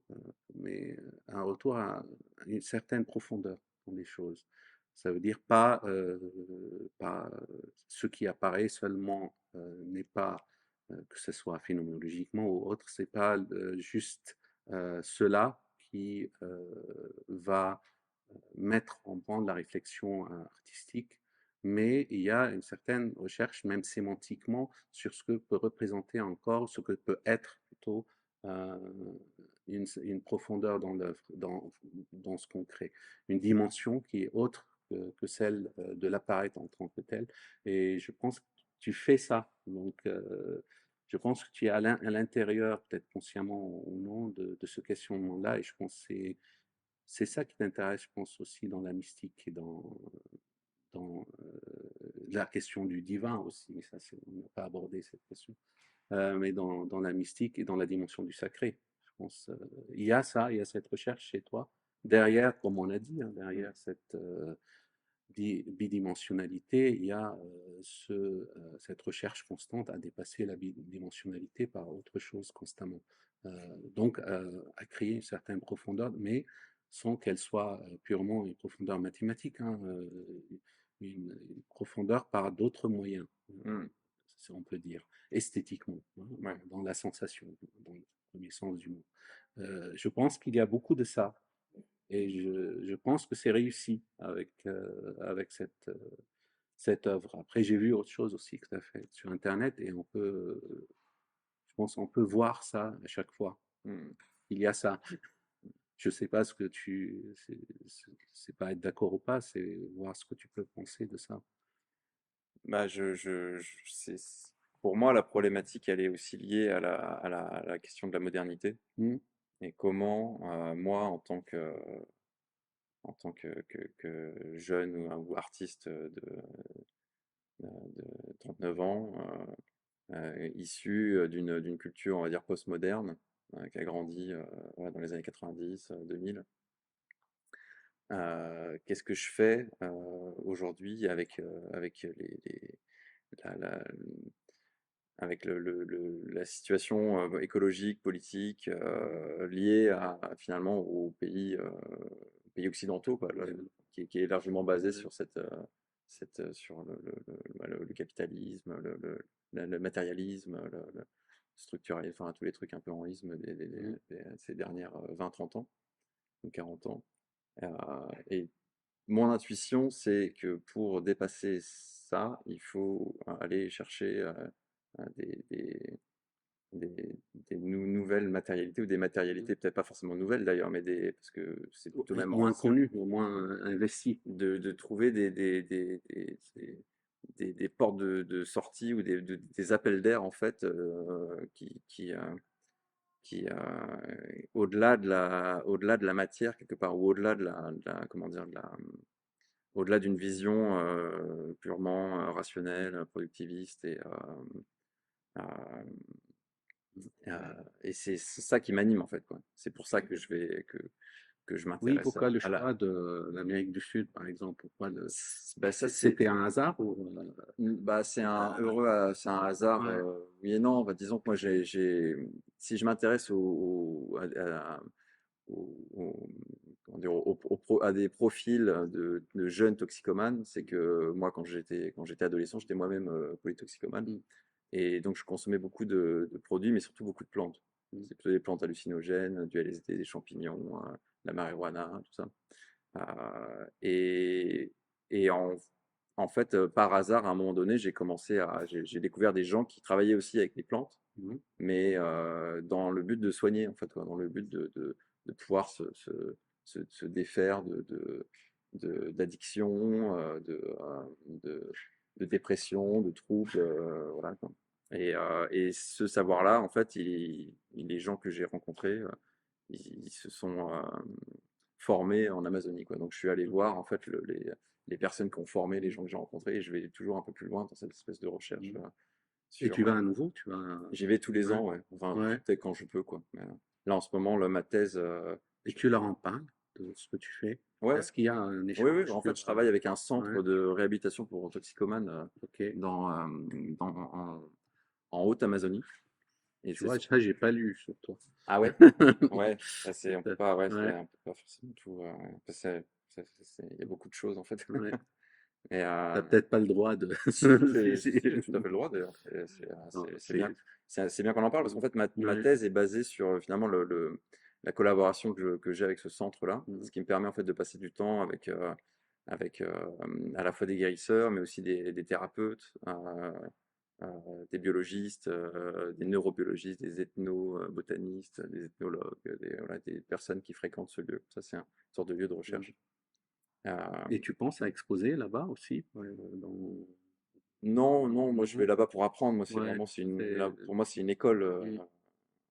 mais un retour à une certaine profondeur dans les choses. Ça veut dire pas ce qui apparaît seulement n'est pas, que ce soit phénoménologiquement ou autre, c'est pas juste cela qui va mettre en branle la réflexion artistique, mais il y a une certaine recherche, même sémantiquement, sur ce que peut représenter encore, ce que peut être plutôt euh, une profondeur dans l'œuvre, dans ce qu'on crée, une dimension qui est autre que celle de l'appareil en tant que tel. Et je pense que tu fais ça. Donc, je pense que tu es à l'intérieur, peut-être consciemment ou non, de ce questionnement-là. Et je pense que c'est ça qui t'intéresse, je pense, aussi dans la mystique et dans la question du divin aussi. Mais ça, on n'a pas abordé cette question. Mais dans la mystique et dans la dimension du sacré. Je pense, il y a ça, il y a cette recherche chez toi. Derrière, comme on a dit, hein, derrière cette bidimensionnalité, il y a cette recherche constante à dépasser la bidimensionnalité par autre chose constamment. Donc, à créer une certaine profondeur, mais sans qu'elle soit purement une profondeur mathématique, hein, une profondeur par d'autres moyens, Mm. on peut dire, esthétiquement, hein, Ouais. dans la sensation, dans le premier sens du mot. Je pense qu'il y a beaucoup de ça. Et je pense que c'est réussi avec cette œuvre. Après, j'ai vu autre chose aussi que tu as fait sur Internet et je pense qu'on peut voir ça à chaque fois. Mm. Il y a ça. Je sais pas ce que c'est pas être d'accord ou pas, c'est voir ce que tu peux penser de ça. Bah, pour moi, la problématique, elle est aussi liée à la question de la modernité Hmm. et comment, moi, en tant que jeune ou artiste de 39 ans, issu d'une culture, on va dire, postmoderne, qui a grandi voilà, dans les années 90, 2000. Qu'est-ce que je fais aujourd'hui avec avec la situation écologique, politique liée finalement aux pays occidentaux, quoi, qui est largement basée sur sur le capitalisme, le matérialisme, le structurel, enfin tous les trucs un peu en isme ces dernières 20-30 ans ou 40 ans. Et mon intuition, c'est que pour dépasser ça, il faut aller chercher des, des, nouvelles matérialités ou des matérialités peut-être pas forcément nouvelles d'ailleurs, mais parce que c'est plutôt même Moins ancien, connu, au moins investi. de trouver des portes de sortie ou des appels d'air en fait au-delà de la matière quelque part ou au-delà comment dire au-delà d'une vision purement rationnelle, productiviste euh, et c'est ça qui m'anime en fait quoi. C'est pour ça que je Oui, m'intéresse pourquoi le à la choix de l'Amérique du Sud, par exemple? Pourquoi bah ça c'est c'était un hasard ou, bah c'est un hasard ouais. oui et non. Bah, disons que moi si je m'intéresse comment dire, à des profils de jeunes toxicomanes, c'est que moi, quand j'étais adolescent, j'étais moi-même polytoxicomane. Mm. Et donc, je consommais beaucoup de produits, mais surtout beaucoup de plantes. C'est plutôt des plantes hallucinogènes, du LSD, des champignons, la marijuana, tout ça. Et, et en fait, par hasard, à un moment donné, j'ai découvert des gens qui travaillaient aussi avec les plantes, Mm. mais dans le but de soigner, en fait, quoi, dans le but de pouvoir se défaire d'addiction, de dépression, de troubles, voilà, quoi. Et ce savoir-là, en fait, les gens que j'ai rencontrés, ils se sont formés en Amazonie, quoi. Donc, je suis allé voir, en fait, les personnes qui ont formé les gens que j'ai rencontrés, et je vais toujours un peu plus loin dans cette espèce de recherche Mm. Et tu sur. vas à nouveau? Tu vas... J'y vais tous les Ouais. ans, ouais. Enfin, Ouais. peut-être quand je peux, quoi. Mais, là, en ce moment, ma thèse, Et tu leur en parles? de ce que tu fais? Ouais, Est-ce qu'il y a un oui, échange en fait, je sur, travaille avec un centre ouais, de réhabilitation pour toxicomanes ok. en Haute-Amazonie. Et Tu c'est vois, sur- ça, j'ai pas lu sur toi. Ah ouais? Ouais, on peut pas, ouais, Ouais, on peut pas forcément tout. Parce que il y a beaucoup de choses en fait. ouais. Et T'as peut-être pas le droit de. Si, si. si, j'ai tout à fait le droit d'ailleurs. Non, C'est bien, c'est bien qu'on en parle parce qu'en fait, ma ouais, thèse est basée sur finalement la collaboration que j'ai avec ce centre-là, mm, ce qui me permet en fait de passer du temps avec à la fois des guérisseurs, mais aussi des thérapeutes, des biologistes, des neurobiologistes, des ethnobotanistes, des ethnologues, voilà, des personnes qui fréquentent ce lieu. Ça, c'est une sorte de lieu de mm. recherche. Euh, Et tu penses à exposer là-bas aussi, dans... non, moi je vais Mhm. là-bas pour apprendre. Moi, Ouais, là, c'est... pour moi, c'est une école. mm,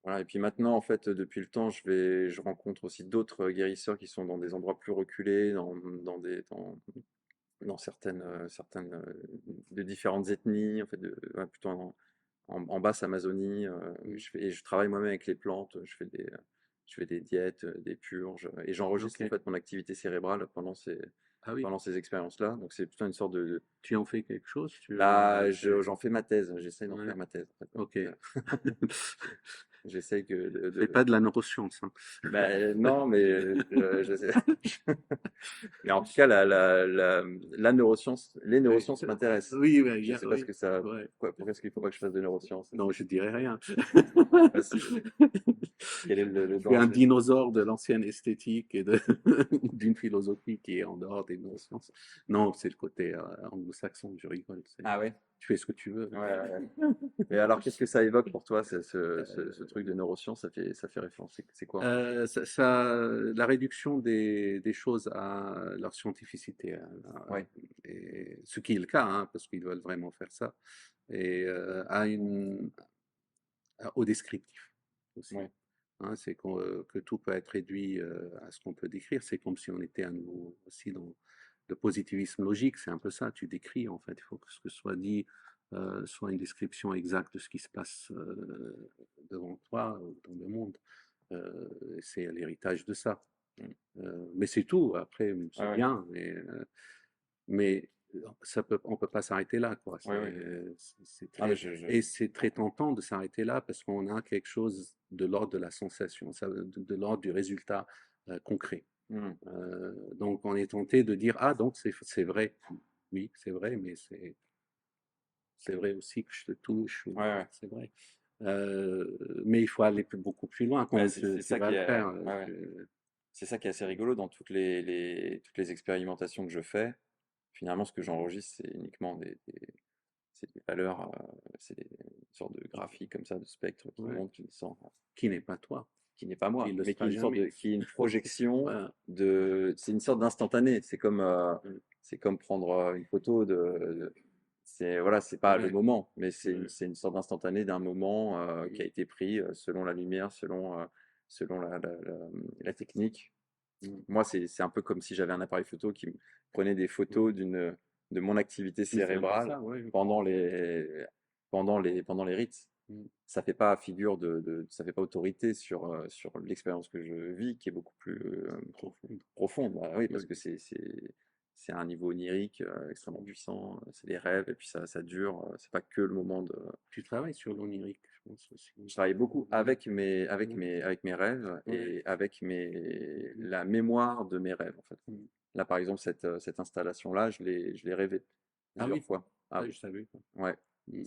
Voilà. Et puis maintenant, en fait, depuis le temps, je rencontre aussi d'autres guérisseurs qui sont dans des endroits plus reculés, dans certaines de différentes ethnies, en fait, ouais, plutôt en basse Amazonie. mm. Et je travaille moi-même avec les plantes. Je fais des diètes, des purges, et j'enregistre en Ok. fait mon activité cérébrale Ah oui, pendant ces expériences-là. Donc c'est plutôt une sorte tu en fais quelque chose, bah, c'est... j'en fais ma thèse, j'essaie d'en Ouais, faire ma thèse, en fait. ok. J'essaie que Fais pas de la neuroscience, hein. bah, non, mais je sais. Mais en tout cas, la neuroscience, les Oui, neurosciences m'intéressent. oui, ouais, Je sais pas ce oui, que ça, ouais. pourquoi est-ce qu'il faut pas que je fasse de neurosciences? Non, je dirais rien. Quel est le Tu es un danger? dinosaure de l'ancienne esthétique et d'une philosophie qui est en dehors des neurosciences. Non, c'est le côté anglo-saxon, je rigole. Ah ouais? Tu fais ce que tu veux. Ouais, Mais alors, qu'est-ce que ça évoque pour toi, ce Euh, truc de neurosciences? Ça fait référence. C'est quoi, en fait? la réduction des choses à leur scientificité, hein, Ouais, et ce qui est le cas, hein, parce qu'ils veulent vraiment faire ça, et au descriptif aussi. ouais, Hein, c'est que tout peut être réduit à ce qu'on peut décrire. C'est comme si on était à nouveau aussi dans le positivisme logique. C'est un peu ça. Tu décris, en fait. Il faut que ce que soit dit soit une description exacte de ce qui se passe devant toi, dans le monde. C'est l'héritage de ça. mm, Mais c'est tout. Après, ouais, c'est ouais, bien. Mais on peut pas s'arrêter là, quoi. ouais, ouais. Ah, mais Et c'est très tentant de s'arrêter là parce qu'on a quelque chose de l'ordre de la sensation, de l'ordre du résultat concret. mm, Donc on est tenté de dire ah donc c'est vrai, oui c'est vrai, mais c'est vrai aussi que je te touche, ouais, ouais. c'est vrai. Mais il faut aller beaucoup plus loin. Bah, Comment c'est tu ça vas qui le est, faire? ouais, ouais. C'est ça qui est assez rigolo dans toutes les expérimentations que je fais. Finalement, ce que j'enregistre, c'est uniquement c'est des valeurs, c'est une sorte de graphique comme ça, de spectre qui Ouais. montre, qui descend, Qui n'est pas toi, qui n'est pas qui moi, ne le mais qui est sera jamais. qui est une projection Voilà. c'est une sorte d'instantané. Mm. C'est comme prendre une photo c'est, voilà, c'est pas le Ouais. moment, mais Ouais. c'est une sorte d'instantané d'un moment qui Mm. a été pris selon la lumière, selon la technique. Mm. Moi, c'est un peu comme si j'avais un appareil photo qui me prenait des Mm. photos de mon activité Mais c'est un peu cérébrale ça, ouais. pendant pendant les rites. Mm. Ça fait pas figure ça fait pas autorité sur l'expérience que je vis, qui est beaucoup plus Profond. profonde. Bah oui, parce Oui. que c'est un niveau onirique extrêmement puissant. C'est des rêves, et puis ça dure. C'est pas que le moment de. Tu travailles sur l'onirique, je pense aussi. Je travaille beaucoup Ouais. avec mes rêves Ouais. et avec la mémoire de mes rêves, en fait. Mm. Là, par exemple, cette installation-là, je l'ai rêvée Ah plusieurs oui, fois. Ah ça, oui, je savais pas. ouais. Mm.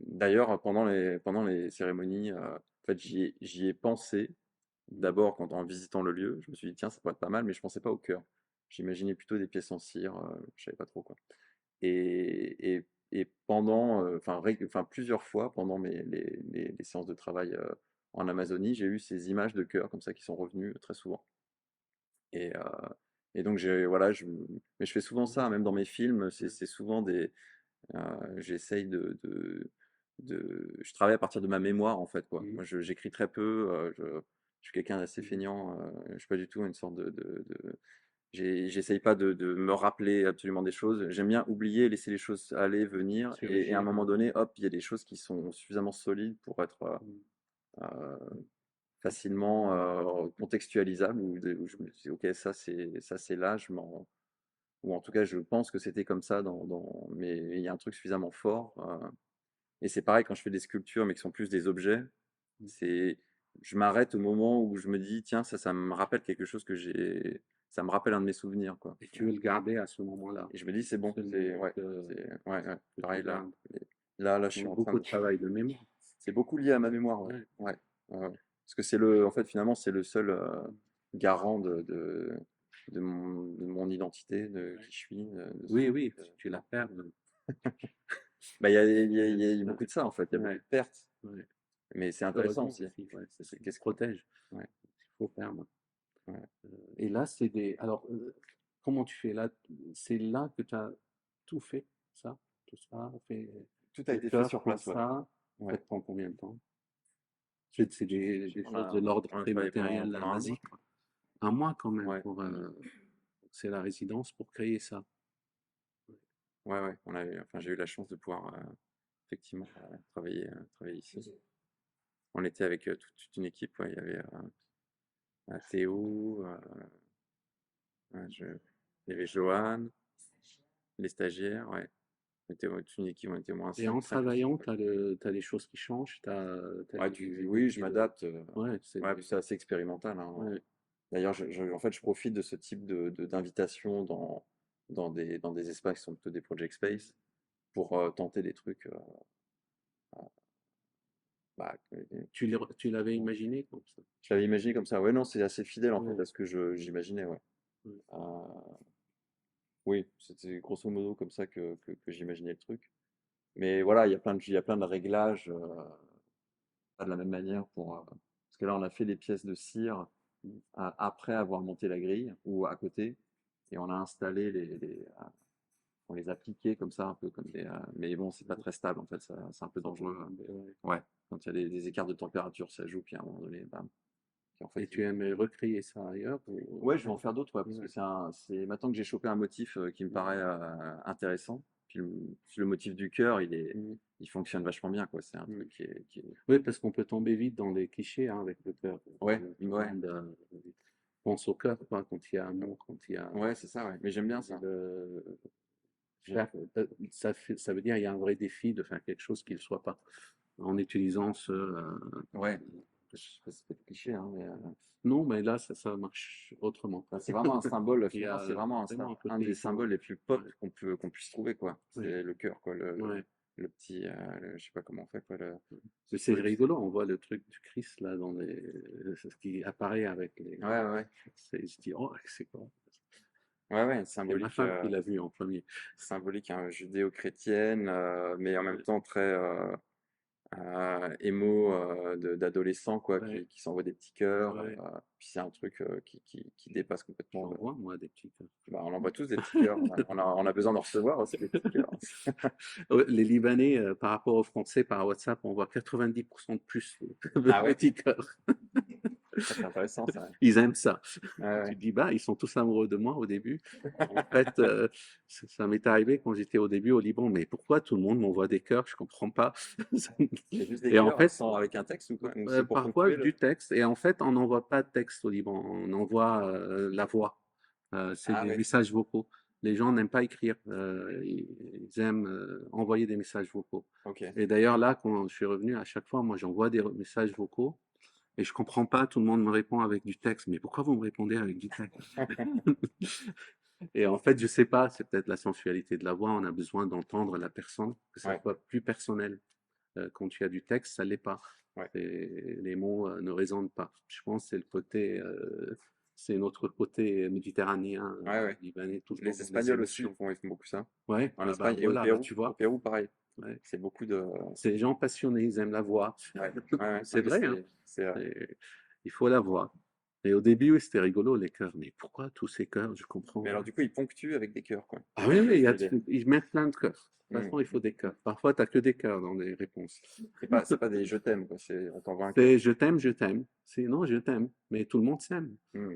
D'ailleurs, pendant les cérémonies, en fait, j'y ai pensé. Mm. D'abord, en visitant le lieu, je me suis dit, tiens, ça pourrait être pas mal, mais je pensais pas au cœur. J'imaginais plutôt des pièces en cire, je savais pas trop quoi. Et pendant, enfin plusieurs fois pendant les séances de travail en Amazonie, j'ai eu ces images de cœur comme ça qui sont revenues très souvent. Et, euh, et donc voilà, mais je fais souvent ça, même dans mes films, c'est souvent j'essaye je travaille à partir de ma mémoire en fait quoi. Mm. Moi, j'écris très peu, je suis quelqu'un d'assez Mm. feignant, je suis pas du tout une sorte j'essaye pas de me rappeler absolument des choses. J'aime bien oublier, laisser les choses aller, venir, et à un Surgir. moment donné, hop, il y a des choses qui sont suffisamment solides pour être Mm. euh, facilement contextualisables, où je me dis, ok, ça c'est là, ou en tout cas je pense que c'était comme ça mais il y a un truc suffisamment fort. Et c'est pareil quand je fais des sculptures, mais qui sont plus des objets, c'est, je m'arrête au moment où je me dis, tiens, ça me rappelle quelque chose ça me rappelle un de mes souvenirs, quoi. Et tu veux le garder à ce moment-là. Et je me dis, c'est bon, Absolument, ouais, que pareil tu là. gardes. Là, je suis Donc, en train beaucoup de. de travail de mémoire. C'est beaucoup lié à ma mémoire, ouais. Ouais. Ouais, ouais. Parce que en fait, finalement, c'est le seul garant de mon identité, de qui je suis. Oui, oui, si tu la perds. Bah, il y a beaucoup de ça, en fait. Il y a beaucoup Ouais, de pertes. ouais. Mais c'est intéressant Heureusement aussi. aussi, ouais, c'est ce qui Qu'est-ce protège. Ouais, Il faut perdre. ouais. Et là, c'est des. Alors, comment tu fais là? C'est là que tu as tout fait, ça, tout ça, fait Tout a le été fait cœur sur comme place, ouais. ça. Ouais. Ça te prend combien de temps? C'est des choses de On l'ordre a très travaillé matériel, pendant un mois. basique, quoi. Un mois quand même Ouais. pour. C'est la résidence pour créer ça. Ouais. Enfin, j'ai eu la chance de pouvoir effectivement travailler ici. On était avec toute une équipe, ouais. Il y avait Théo, il y avait Johan, les stagiaires, ouais. On était toute une équipe, on était au moins Et en 5 ou 6. travaillant, t'as des choses qui changent, t'as Ouais, des oui, je outils de. m'adapte. Ouais, c'est. Ouais, puis c'est assez expérimental, hein. Ouais. D'ailleurs, en fait, je profite de ce type d'invitation dans des espaces qui sont plutôt des project space pour tenter des trucs. Bah, Tu l'avais imaginé comme ça. je l'avais imaginé comme ça. Ouais, non, c'est assez fidèle en fait Ouais. à ce que j'imaginais, ouais. Ouais. Oui, c'était grosso modo comme ça que j'imaginais le truc. Mais voilà, il y a plein de réglages, pas de la même manière parce que là, on a fait les pièces de cire après avoir monté la grille ou à côté, et on a installé on les a piqués comme ça, un peu comme mais bon, c'est pas très stable en fait, c'est un peu dangereux. Ouais, quand il y a des écarts de température, ça joue, puis à un moment donné, bam. Puis en fait, Et tu aimes recréer ça ailleurs ouais, je vais en faire d'autres, ouais, parce que Ouais. c'est maintenant que j'ai chopé un motif qui me paraît intéressant. Puis le motif du cœur, Mm. il fonctionne vachement bien, quoi. C'est un Mm. truc qui est. Oui, parce qu'on peut tomber vite dans des clichés hein, avec le cœur. Ouais, Tout le ouais, monde pense au cœur quoi, quand il y a amour, quand il y a. ouais, c'est ça, ouais. Mais j'aime bien ça. Ça veut dire qu'il y a un vrai défi de faire quelque chose qui ne le soit pas en utilisant ce. Ouais, je sais pas si c'est cliché, hein, mais Non, mais là, ça marche autrement. c'est vraiment un symbole. Il y Finalement, a c'est vraiment vraiment un un côté des symboles les plus pop ouais. qu'on puisse trouver, quoi. C'est Ouais. le cœur, quoi. Ouais. Le petit, je sais pas comment on fait, quoi. Mais c'est rigolo, on voit le truc du Christ là dans ce qui apparaît avec les. Ouais. Il se dit, oh, c'est quoi? Ouais, C'est ma femme qui l'a vu en premier. symbolique hein, judéo-chrétienne, mais en même temps très émo d'adolescent, quoi, Ouais. qui s'envoie des petits cœurs. Ouais. Puis c'est un truc qui dépasse complètement. J'en vois, moi, des petits cœurs. Bah, on envoie tous des petits cœurs. On a besoin d'en recevoir aussi des petits cœurs. Ouais, les Libanais, par rapport aux Français, par WhatsApp, on voit 90% de plus de Ah ouais? petits cœurs. Ça, c'est intéressant, ça. Ils aiment ça. Ouais. Tu te dis, bah, ils sont tous amoureux de moi au début. En fait, ça m'est arrivé quand j'étais au début au Liban, mais pourquoi tout le monde m'envoie des cœurs? Je comprends pas. C'est juste des Et en cœurs fait, avec un texte ou quoi? Ou c'est pour parfois ponctuer du texte. Et en fait, on n'envoie pas de texte au Liban, on envoie la voix. C'est Ah des ouais. messages vocaux. Les gens n'aiment pas écrire, ils aiment envoyer des messages vocaux. Ok. Et d'ailleurs, là, quand je suis revenu, à chaque fois, moi, j'envoie des messages vocaux et je comprends pas, tout le monde me répond avec du texte. Mais pourquoi vous me répondez avec du texte? Et en fait, je sais pas, c'est peut-être la sensualité de la voix, on a besoin d'entendre la personne, que ça Ouais. soit plus personnel. Quand tu as du texte, ça l'est pas. Ouais. Les mots ne résonnent pas. Je pense que c'est le côté, c'est notre côté méditerranéen, Ouais. libanais, toujours Les dans les Espagnols aussi, émotions. ils font beaucoup ça. Ouais, En bah Espagne et voilà, bah tu Au vois. Pérou, pareil. Ouais. C'est beaucoup de. C'est des gens passionnés, ils aiment la voix. Ouais. C'est Non, mais vrai, hein. c'est, Il faut la voix. Et au début, oui, c'était rigolo, les chœurs. Mais pourquoi tous ces chœurs? Je comprends. Mais alors, du coup, ils ponctuent avec des cœurs, quoi. Ah oui, oui, C'est ils mettent plein de cœurs. De toute Hmm. façon, il faut des cœurs. Parfois, tu n'as que des cœurs dans les réponses. C'est pas des je t'aime, quoi. On t'envoie un cœur. C'est je t'aime, je t'aime. C'est non, je t'aime. Mais tout le monde s'aime. Hmm.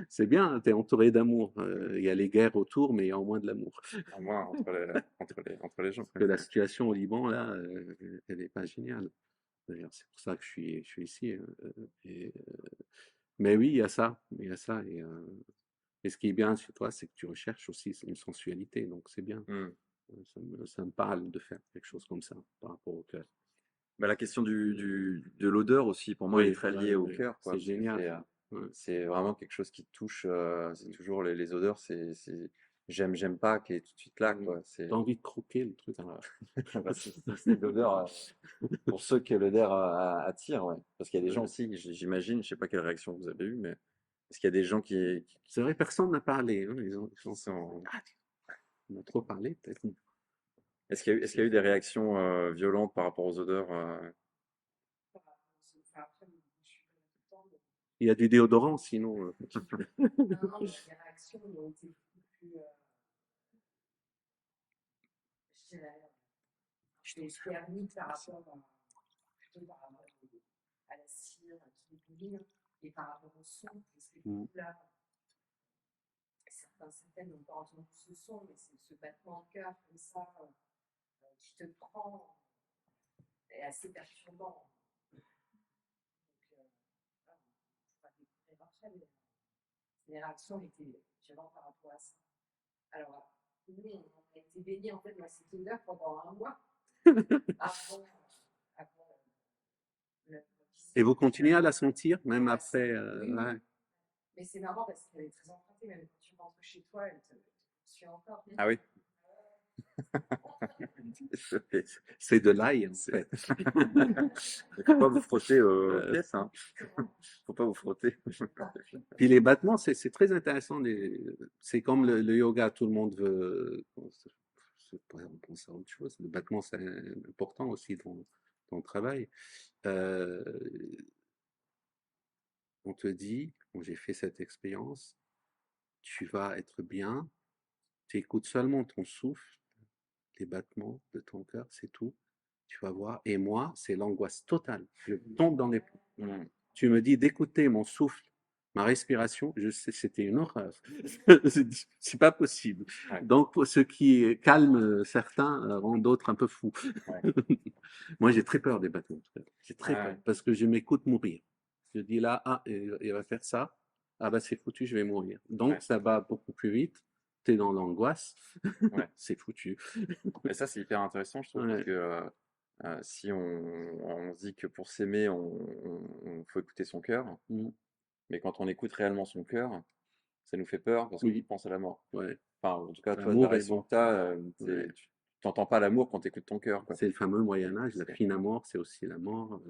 C'est bien, tu es entouré d'amour. Il y a les guerres autour, mais il y a au moins de l'amour. Au moins, entre les gens, Parce que la situation au Liban, là, elle n'est pas géniale. D'ailleurs, c'est pour ça que je suis ici. Mais oui, il y a ça, il y a ça. Et ce qui est bien chez toi, c'est que tu recherches aussi une sensualité, donc c'est bien. Hmm. Ça me parle de faire quelque chose comme ça par rapport au cœur. Bah, la question de l'odeur aussi, pour moi, elle est Oui, très ouais, liée au ouais, cœur, quoi, c'est parce que génial. Ouais. c'est vraiment quelque chose qui te touche. C'est toujours les odeurs, j'aime pas qui est tout de suite là, quoi. T'as envie de croquer le truc. Bah, c'est l'odeur. Pour ceux que l'odeur attire, ouais. Parce qu'il y a des gens Ouais. aussi, j'imagine, je sais pas quelle réaction vous avez eue, mais est-ce qu'il y a des gens C'est vrai, personne n'a parlé. Hein. qui sont. Ah, on a trop parlé, peut-être. Est-ce qu'il y a eu des réactions violentes par rapport aux odeurs Il y a du déodorant, sinon. Non, non, mais les réactions ont été beaucoup plus, je dirais, thermiques par rapport plutôt par rapport à la cire qui débouline et par rapport au son, parce que du coup là, certaines n'ont pas entendu ce son, mais c'est ce battement de cœur comme ça qui te prend est assez perturbant. Donc, voilà, faut pas découvrir après, mais les réactions étaient violentes par rapport à ça. Alors, nous, on a été baignés en fait dans cette odeur pendant un mois avant, avant le Et vous continuez à la sentir, même Ah, après. oui, oui. Ouais. Mais c'est marrant parce qu'elle est très empruntée, même quand tu rentres chez toi, elle te poursuit encore. Ah oui. C'est de l'ail, en fait. Il faut pas vous frotter aux pièces, hein. Faut pas vous frotter. Puis les battements, c'est très intéressant. C'est comme le yoga, tout le monde veut. On pense à autre chose. Le battement, c'est important aussi dans le travail. Euh, on te dit, quand j'ai fait cette expérience, tu vas être bien, tu écoutes seulement ton souffle, les battements de ton cœur, c'est tout. Tu vas voir. Et moi, c'est l'angoisse totale. Je tombe dans les plombs. Mm. Tu me dis d'écouter mon souffle, ma respiration, je sais, c'était une horreur. C'est pas possible. Ouais. Donc, pour ce qui calme certains, rend d'autres un peu fous. Ouais. Moi, j'ai très peur des battements. J'ai très Ouais. peur parce que je m'écoute mourir. Je dis là, ah, il va faire ça. Ah, bah, c'est foutu, je vais mourir. Donc, Ouais. ça va beaucoup plus vite. Tu es dans l'angoisse. Ouais. C'est foutu. Et ça, c'est hyper intéressant, je trouve, parce Ouais. que si on se dit que pour s'aimer, on faut écouter son cœur, Mm. mais quand on écoute réellement son cœur, ça nous fait peur parce qu'on Oui. pense à la mort. Ouais. Enfin, en tout cas, toi, de la L'amour est réaction bon. que tu as, Ouais. tu n'entends pas l'amour quand tu écoutes ton cœur, quoi. C'est le fameux Moyen Âge, la C'est- fine amour, c'est aussi la mort,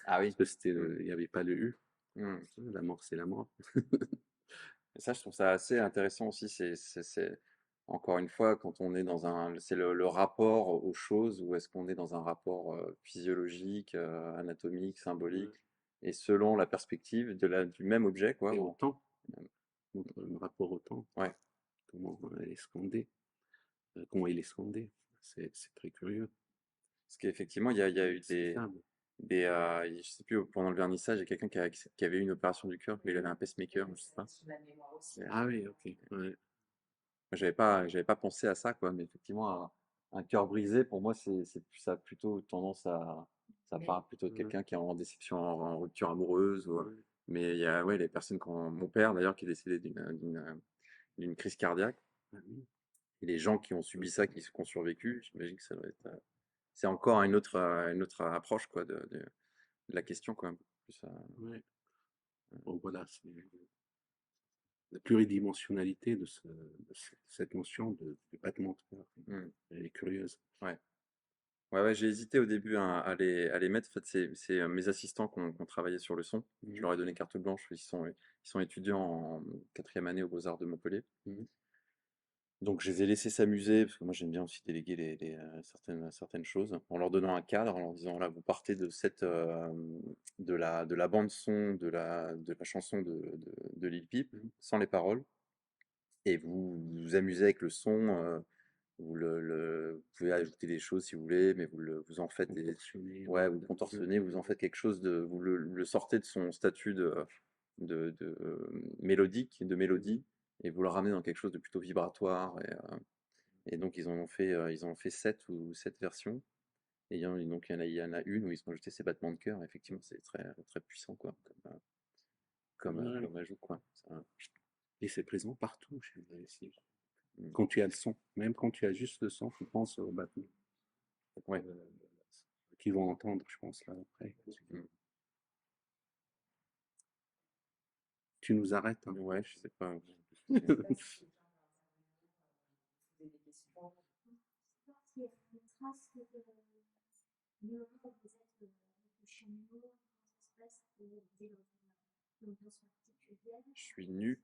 Ah parce oui. que c'était, Mm. il n'y avait pas le U. Mm. La mort, c'est la mort. Et ça, je trouve ça assez intéressant aussi. Encore une fois, quand on est c'est le rapport aux choses, ou est-ce qu'on est dans un rapport physiologique, anatomique, symbolique, et selon la perspective du même objet, quoi. Et au temps, notre rapport au temps, Ouais. comment il est scandé, comment il est scandé, c'est très curieux, Parce qu'effectivement, il y a eu inexplicable. je sais plus, pendant le vernissage, il y a quelqu'un qui avait eu une opération du cœur, mais il avait un pacemaker, je sais pas. Sur la mémoire aussi. Ah oui, ok. Ouais. J'avais pas pensé à ça, quoi. Mais effectivement, un cœur brisé, pour moi, ça a plutôt tendance ça Mais- parle plutôt de Ouais. quelqu'un qui est en déception, en rupture amoureuse. Ouais. Mais il y a, ouais, les personnes mon père, d'ailleurs, qui est décédé d'une crise cardiaque. Ah oui. Et les gens qui ont subi ça, qui ont survécu, j'imagine que ça doit être, c'est encore une autre approche, quoi, de la question, quoi. Plus, Ouais. Bon, voilà, c'est la pluridimensionnalité cette notion de battement de cœur. hmm, Elle est curieuse. ouais. Ouais, j'ai hésité au début à les mettre. En fait, c'est mes assistants qui ont travaillé sur le son. Je leur ai donné carte blanche. Ils sont étudiants en quatrième année aux Beaux-Arts de Montpellier. Mhm. Donc, je les ai laissés s'amuser, parce que moi, j'aime bien aussi déléguer certaines choses, en leur donnant un cadre, en leur disant, là, vous partez de la bande son, de la chanson de Lil Peep, sans les paroles, et vous vous amusez avec le son. Vous pouvez ajouter des choses si vous voulez, mais vous en faites Contorsionner, ouais, vous contorsionnez, vous en faites quelque chose vous le sortez de son statut mélodique, de mélodie, et vous le ramenez dans quelque chose de plutôt vibratoire. Et donc ils en ont fait 7 versions. Et donc il y en a une où ils ont ajouté ces battements de cœur. Effectivement, c'est très, très puissant, quoi, Ouais. comme ajout, quoi. Et c'est présent partout chez eux ici. Mm. Quand tu as le son, même quand tu as juste le son, tu penses au battement. Ouais. Qu'ils vont entendre, je pense, là après. Mm. Tu nous arrêtes, hein. Ouais, je sais pas. Je sais pas si quelqu'un va intervenir, poser des questions. Je pense qu'il y a une trace du moment où vous êtes avec le chameau, comment ça se passe, et vous êtes dans une ambiance particulière. Je suis nu.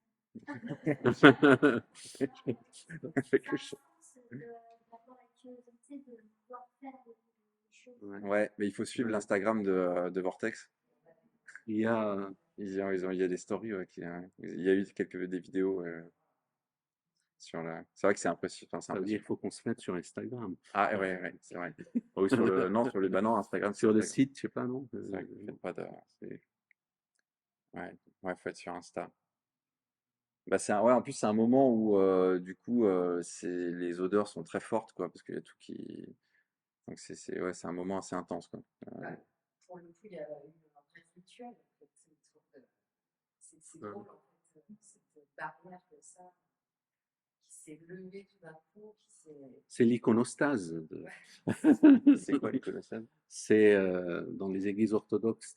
Avec le chat. D'avoir la curiosité de pouvoir faire des choses. Ouais, mais il faut suivre l'Instagram de Vortex. Il y a, Il y a des stories, ouais, il y a eu des vidéos sur la. C'est vrai que c'est impressionnant. Enfin, c'est ça veut dire impressionnant. qu'il faut qu'on se mette sur Instagram. Ah ouais, c'est vrai. Oui, bah non, Instagram, Sur le Instagram. site, je sais pas, non? C'est vrai que vous faites pas de. Ouais, faut être sur Insta. Bah ouais, en plus c'est un moment où du coup les odeurs sont très fortes, quoi, parce qu'il y a tout qui. Donc ouais, c'est un moment assez intense, quoi. Bah, pour le coup, il y a eu un vrai rituel, en fait, autour de. C'est drôle, en fait, cette barrière comme ça, qui s'est levée tout d'un coup, qui s'est. C'est l'iconostase. C'est quoi l'iconostase? C'est dans les églises orthodoxes,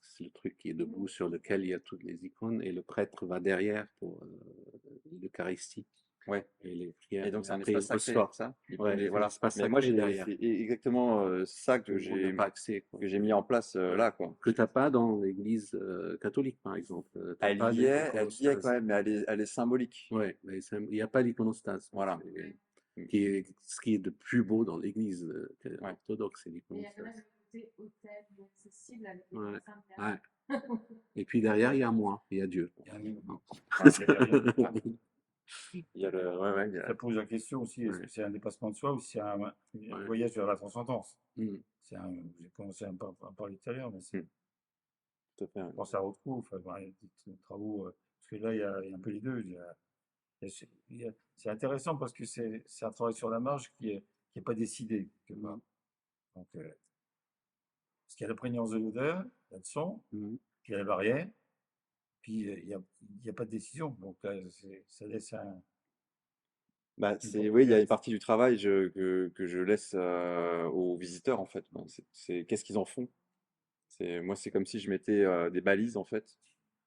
c'est le truc qui est debout sur lequel il y a toutes les icônes et le prêtre va derrière pour l'Eucharistie Ouais. et les Et prières. donc c'est un Après, espace il sacré, ressort. ça? Ouais, Voilà. l'espace Mais moi sacré derrière. c'est exactement ça que On n'a pas accès, quoi. j'ai mis en place là, quoi. Que t'as pas dans l'église catholique, par exemple. T'as pas Elle y est quand d'iconostase. même, mais elle est symbolique. Ouais, mais il n'y a pas d'iconostase. Voilà. Ce qui est de plus beau dans l'église Ouais. orthodoxe, c'est Mais il y a quand même l'iconostase. le côté hôtel, accessible avec les Ouais. personnes Ouais. Et puis derrière, il y a moi, il y a Dieu. Il y a un livre. Ah, Il y a derrière. il y a ouais, Ça pose la question aussi, est-ce Ouais. que c'est un dépassement de soi ou c'est un Ouais. voyage vers la transcendance? Mm. J'ai commencé à en parler tout à l'heure, mais c'est, Tout à fait, ouais. je pense, ça retrouve, enfin, il y a des travaux, parce que là, il y a un peu les deux. C'est intéressant parce que c'est un travail sur la marge qui est pas décidé, quelque part. Donc, parce qu'il y a la prégnance de l'odeur, il y a le son, Mm. puis il y a la barrière, puis il y a pas de décision. Donc là, ça laisse un. Bah, Bon, oui, il y a bien. une partie du travail que je laisse aux visiteurs, en fait, quoi. Qu'est-ce qu'ils en font? Moi, c'est comme si je mettais des balises, en fait,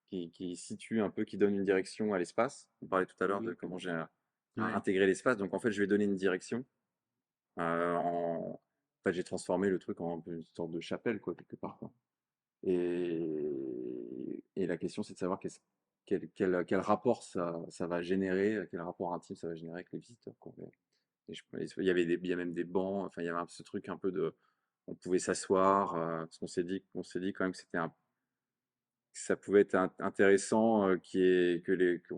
qui situent un peu, qui donnent une direction à l'espace. On parlait tout à l'heure de comment j'ai Ouais. intégré l'espace. Donc, en fait, je vais donner une direction. En fait, j'ai transformé le truc en un peu une sorte de chapelle, quoi, quelque part, quoi. Et la question, c'est de savoir quel rapport ça va générer, quel rapport intime ça va générer avec les visiteurs, quoi. Il y a même des bancs, enfin, il y avait ce truc un peu de. On pouvait s'asseoir, parce qu'on s'est dit quand même que ça pouvait être intéressant,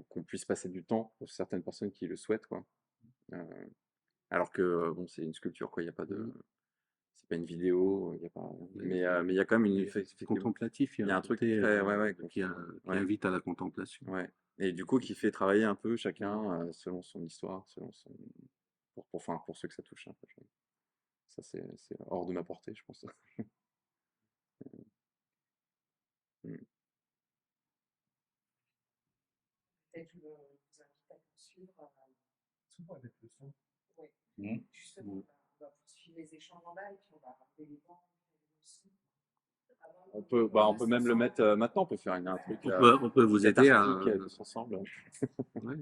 qu'on puisse passer du temps pour certaines personnes qui le souhaitent, quoi. Euh, alors que, bon, c'est une sculpture, quoi, il y a pas de. C'est pas une vidéo, il y a pas. Mais il y a quand même effectivement. Contemplatif, Il y a un truc côté, très, ouais, qui ouais, invite à la contemplation. ouais. Et du coup, qui fait travailler un peu chacun selon son histoire, enfin, pour ceux que ça touche un peu. Ça, c'est hors de ma portée, je pense. Mm. Peut-être je vous invite à poursuivre. Souvent avec le son. Oui, Mmh. justement, on va poursuivre les échanges en bas et puis on va ramener les bancs, le son. On peut même le mettre maintenant, on peut faire un truc On peut vous aider à. cathartique tous ensemble. Ouais.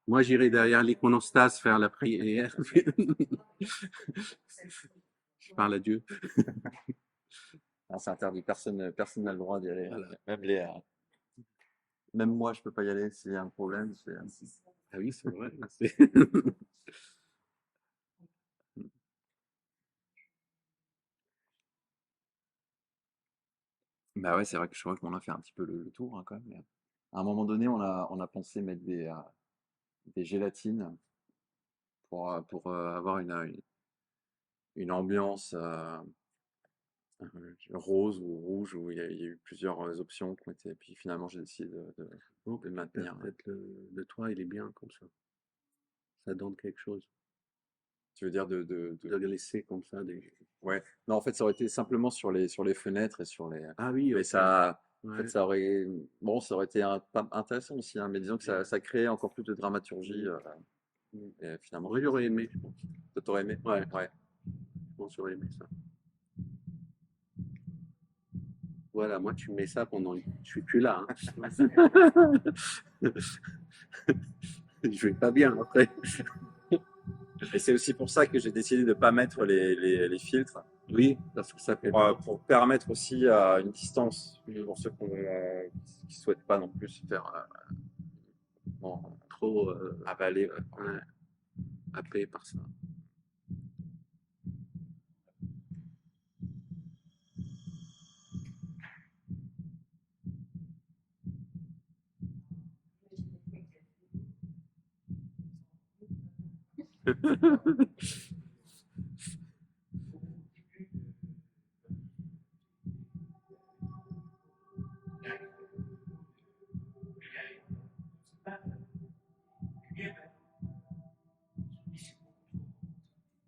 Moi, j'irai derrière l'iconostase faire la prière. Je parle à Dieu. Ah, c'est interdit, personne n'a le droit d'y aller. Voilà. Même moi, je peux pas y aller s'il y a un problème. Ah oui, c'est vrai. Bah ouais, c'est vrai que je crois qu'on a fait un petit peu le tour, hein, quand même. Mais à un moment donné, on a pensé mettre des gélatines pour avoir une ambiance rose ou rouge, où il y a eu plusieurs options qui ont été. Puis finalement, j'ai décidé de maintenir. Peut-être le toit, il est bien comme ça. Ça donne quelque chose. Tu veux dire de glisser comme ça Ouais. Non, en fait, ça aurait été simplement sur les fenêtres et sur les. Ah oui, Mais ok. ça, en Ouais. fait, ça aurait. Bon, ça aurait été pas intéressant aussi, hein, mais disons que ça créait encore plus de dramaturgie. Et finalement, Moi, j'aurais aimé, je pense. toi, t'aurais aimé? Ouais, Ouais. je pense que j'aurais aimé ça. Voilà, moi, tu mets ça pendant. Je suis plus là. Hein. Je vais pas bien après. Et c'est aussi pour ça que j'ai décidé de ne pas mettre les filtres, Oui, parce que ça fait pour permettre aussi une distance pour ceux qui souhaitent pas non plus se faire bon, trop avaler. ouais, happé par ça.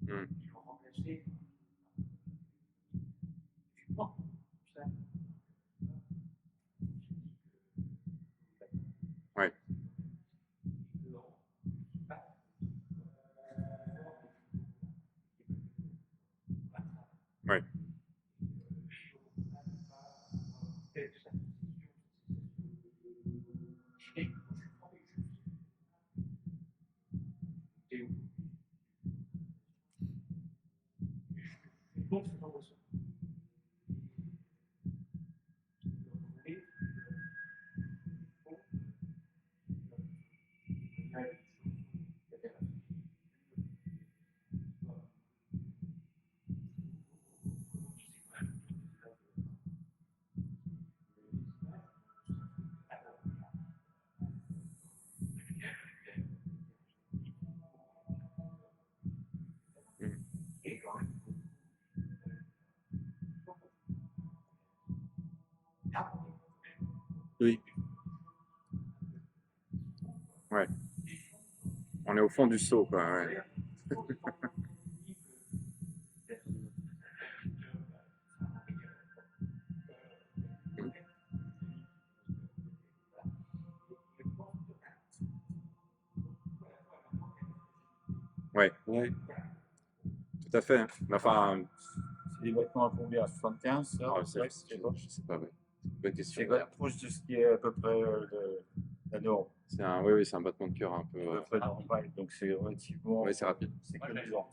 Hmm. Ouais. Ouais. Oui, Ouais. On est au fond du seau, quoi. Ouais. Ouais, ouais. tout à fait, hein. Mais enfin, C'est des vêtements à combien? 75, ça? oh, Ouais, c'est bon. je sais pas, ouais. Bonne question. C'est quoi proche de ce qui est à peu près la norme, Oui, oui, c'est un battement de cœur un peu. à peu près normal. Donc c'est relativement Oui, c'est rapide. sécurisant.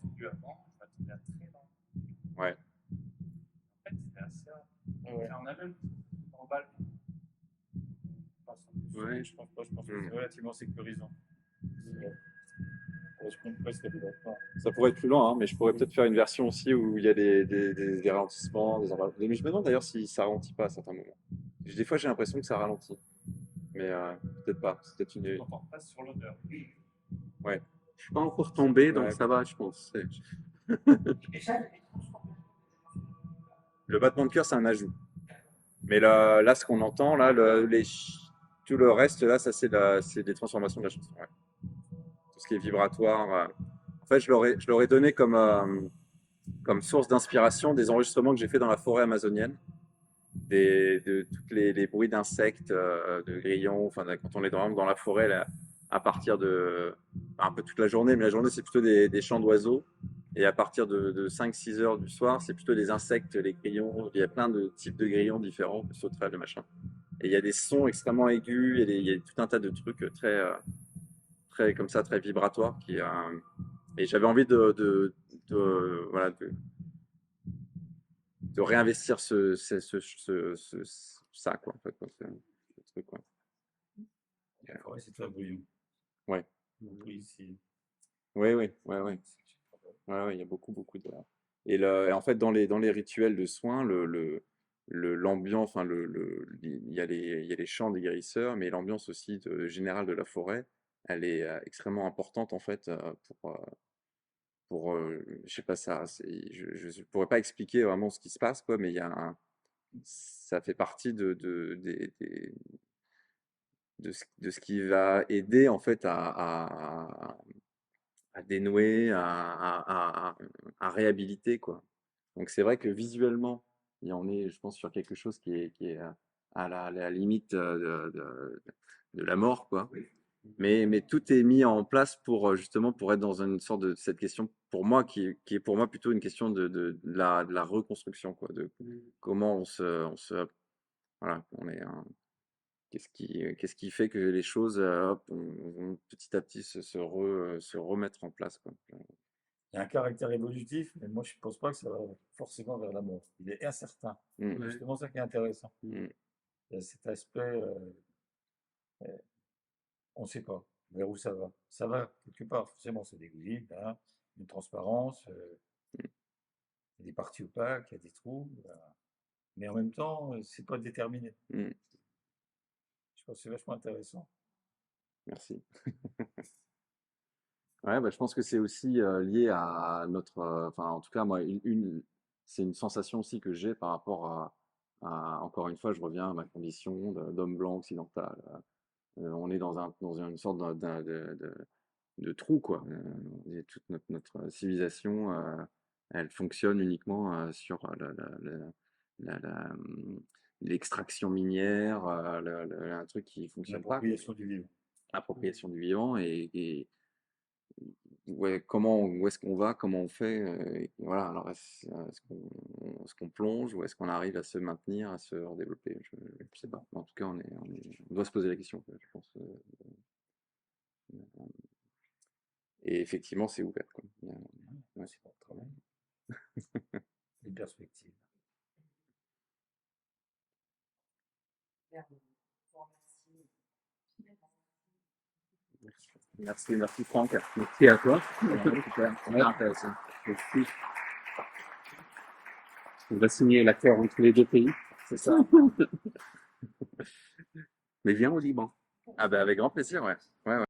Ouais. Ouais. Ouais. Je pense pas, je pense que Hmm. c'est relativement sécurisant. Ça correspond presque à des vêtements. Ça pourrait être plus lent, hein, mais je pourrais peut-être faire une version aussi où il y a des ralentissements, des emballements. Mais je me demande d'ailleurs si ça ralentit pas à certains moments. Des fois, j'ai l'impression que ça ralentit, mais peut-être pas. C'est peut-être une. Pas sur l'odeur. Ouais. Je suis pas encore tombé, donc Ouais. ça va, je pense. Le battement de cœur, c'est un ajout. Mais là, ce qu'on entend, là, tout le reste, là, ça, c'est des transformations de la chanson. Ouais. Tout ce qui est vibratoire. En fait, je leur ai donné comme source d'inspiration des enregistrements que j'ai fait dans la forêt amazonienne, de tous les bruits d'insectes, de grillons, enfin, quand on est vraiment dans la forêt, là, à partir de un peu toute la journée, mais la journée, c'est plutôt des chants d'oiseaux. Et à partir de 5-6 heures du soir, c'est plutôt des insectes, les grillons. Il y a plein de types de grillons différents, de sauterelles, de machin. Et il y a des sons extrêmement aigus, il y a tout un tas de trucs très comme ça, très vibratoires. Et j'avais envie voilà, de réinvestir ça, quoi, en fait, quoi, ce truc, quoi. Ouais, c'est très brillant. Ouais. Oui, c'est. Oui, oui, ouais, ouais. Ouais, ouais, il y a beaucoup, beaucoup de. Et en fait, dans les rituels de soins, l'ambiance, enfin, il y a les chants des guérisseurs, mais l'ambiance aussi générale de la forêt, elle est extrêmement importante, en fait, je sais pas ça, je pourrais pas expliquer vraiment ce qui se passe, quoi, mais ça fait partie de ce qui va aider, en fait, à dénouer, à réhabiliter, quoi. Donc c'est vrai que visuellement, on est, je pense, sur quelque chose qui est à la limite de la mort, quoi. Mais tout est mis en place pour justement pour être dans une sorte de cette question pour moi qui est pour moi plutôt une question de la reconstruction, quoi, de comment on se voilà, on est qu'est-ce qui fait que les choses hop, vont petit à petit se remettre en place, quoi. Il y a un caractère évolutif, mais moi je ne pense pas que ça va forcément vers la mort. Il est incertain. Mm, C'est justement ça qui est intéressant. mm, Il y a cet aspect, euh, on ne sait pas vers où ça va. Ça va quelque part, forcément, c'est des grilles, hein, une transparence, il y a des parties opaques, il y a des trous, mais en même temps, c'est pas déterminé. mm. Je pense que c'est vachement intéressant. Merci. Ouais, bah, je pense que c'est aussi lié à notre, enfin, en tout cas, moi, c'est une sensation aussi que j'ai par rapport encore une fois, je reviens à ma condition d'homme blanc occidental. On est dans une sorte de trou, quoi. Et toute notre civilisation, elle fonctionne uniquement sur l'extraction minière, un truc qui fonctionne pas, quoi. L'appropriation du vivant. Appropriation du vivant et ouais, où est-ce qu'on va, comment on fait, et voilà. Alors est-ce qu'on plonge ou est-ce qu'on arrive à se maintenir, à se redévelopper? Je sais pas. En tout cas, on doit se poser la question, quoi, je pense. Et effectivement, c'est ouvert, quoi. Ouais. C'est bon travail. Une perspective. Super, je vous remercie. Merci Franck. Merci à toi. Super intéressant. Merci. On va signer l'accord entre les deux pays. C'est ça. Mais viens au Liban. Ah ben avec grand plaisir, ouais. Ouais, ouais.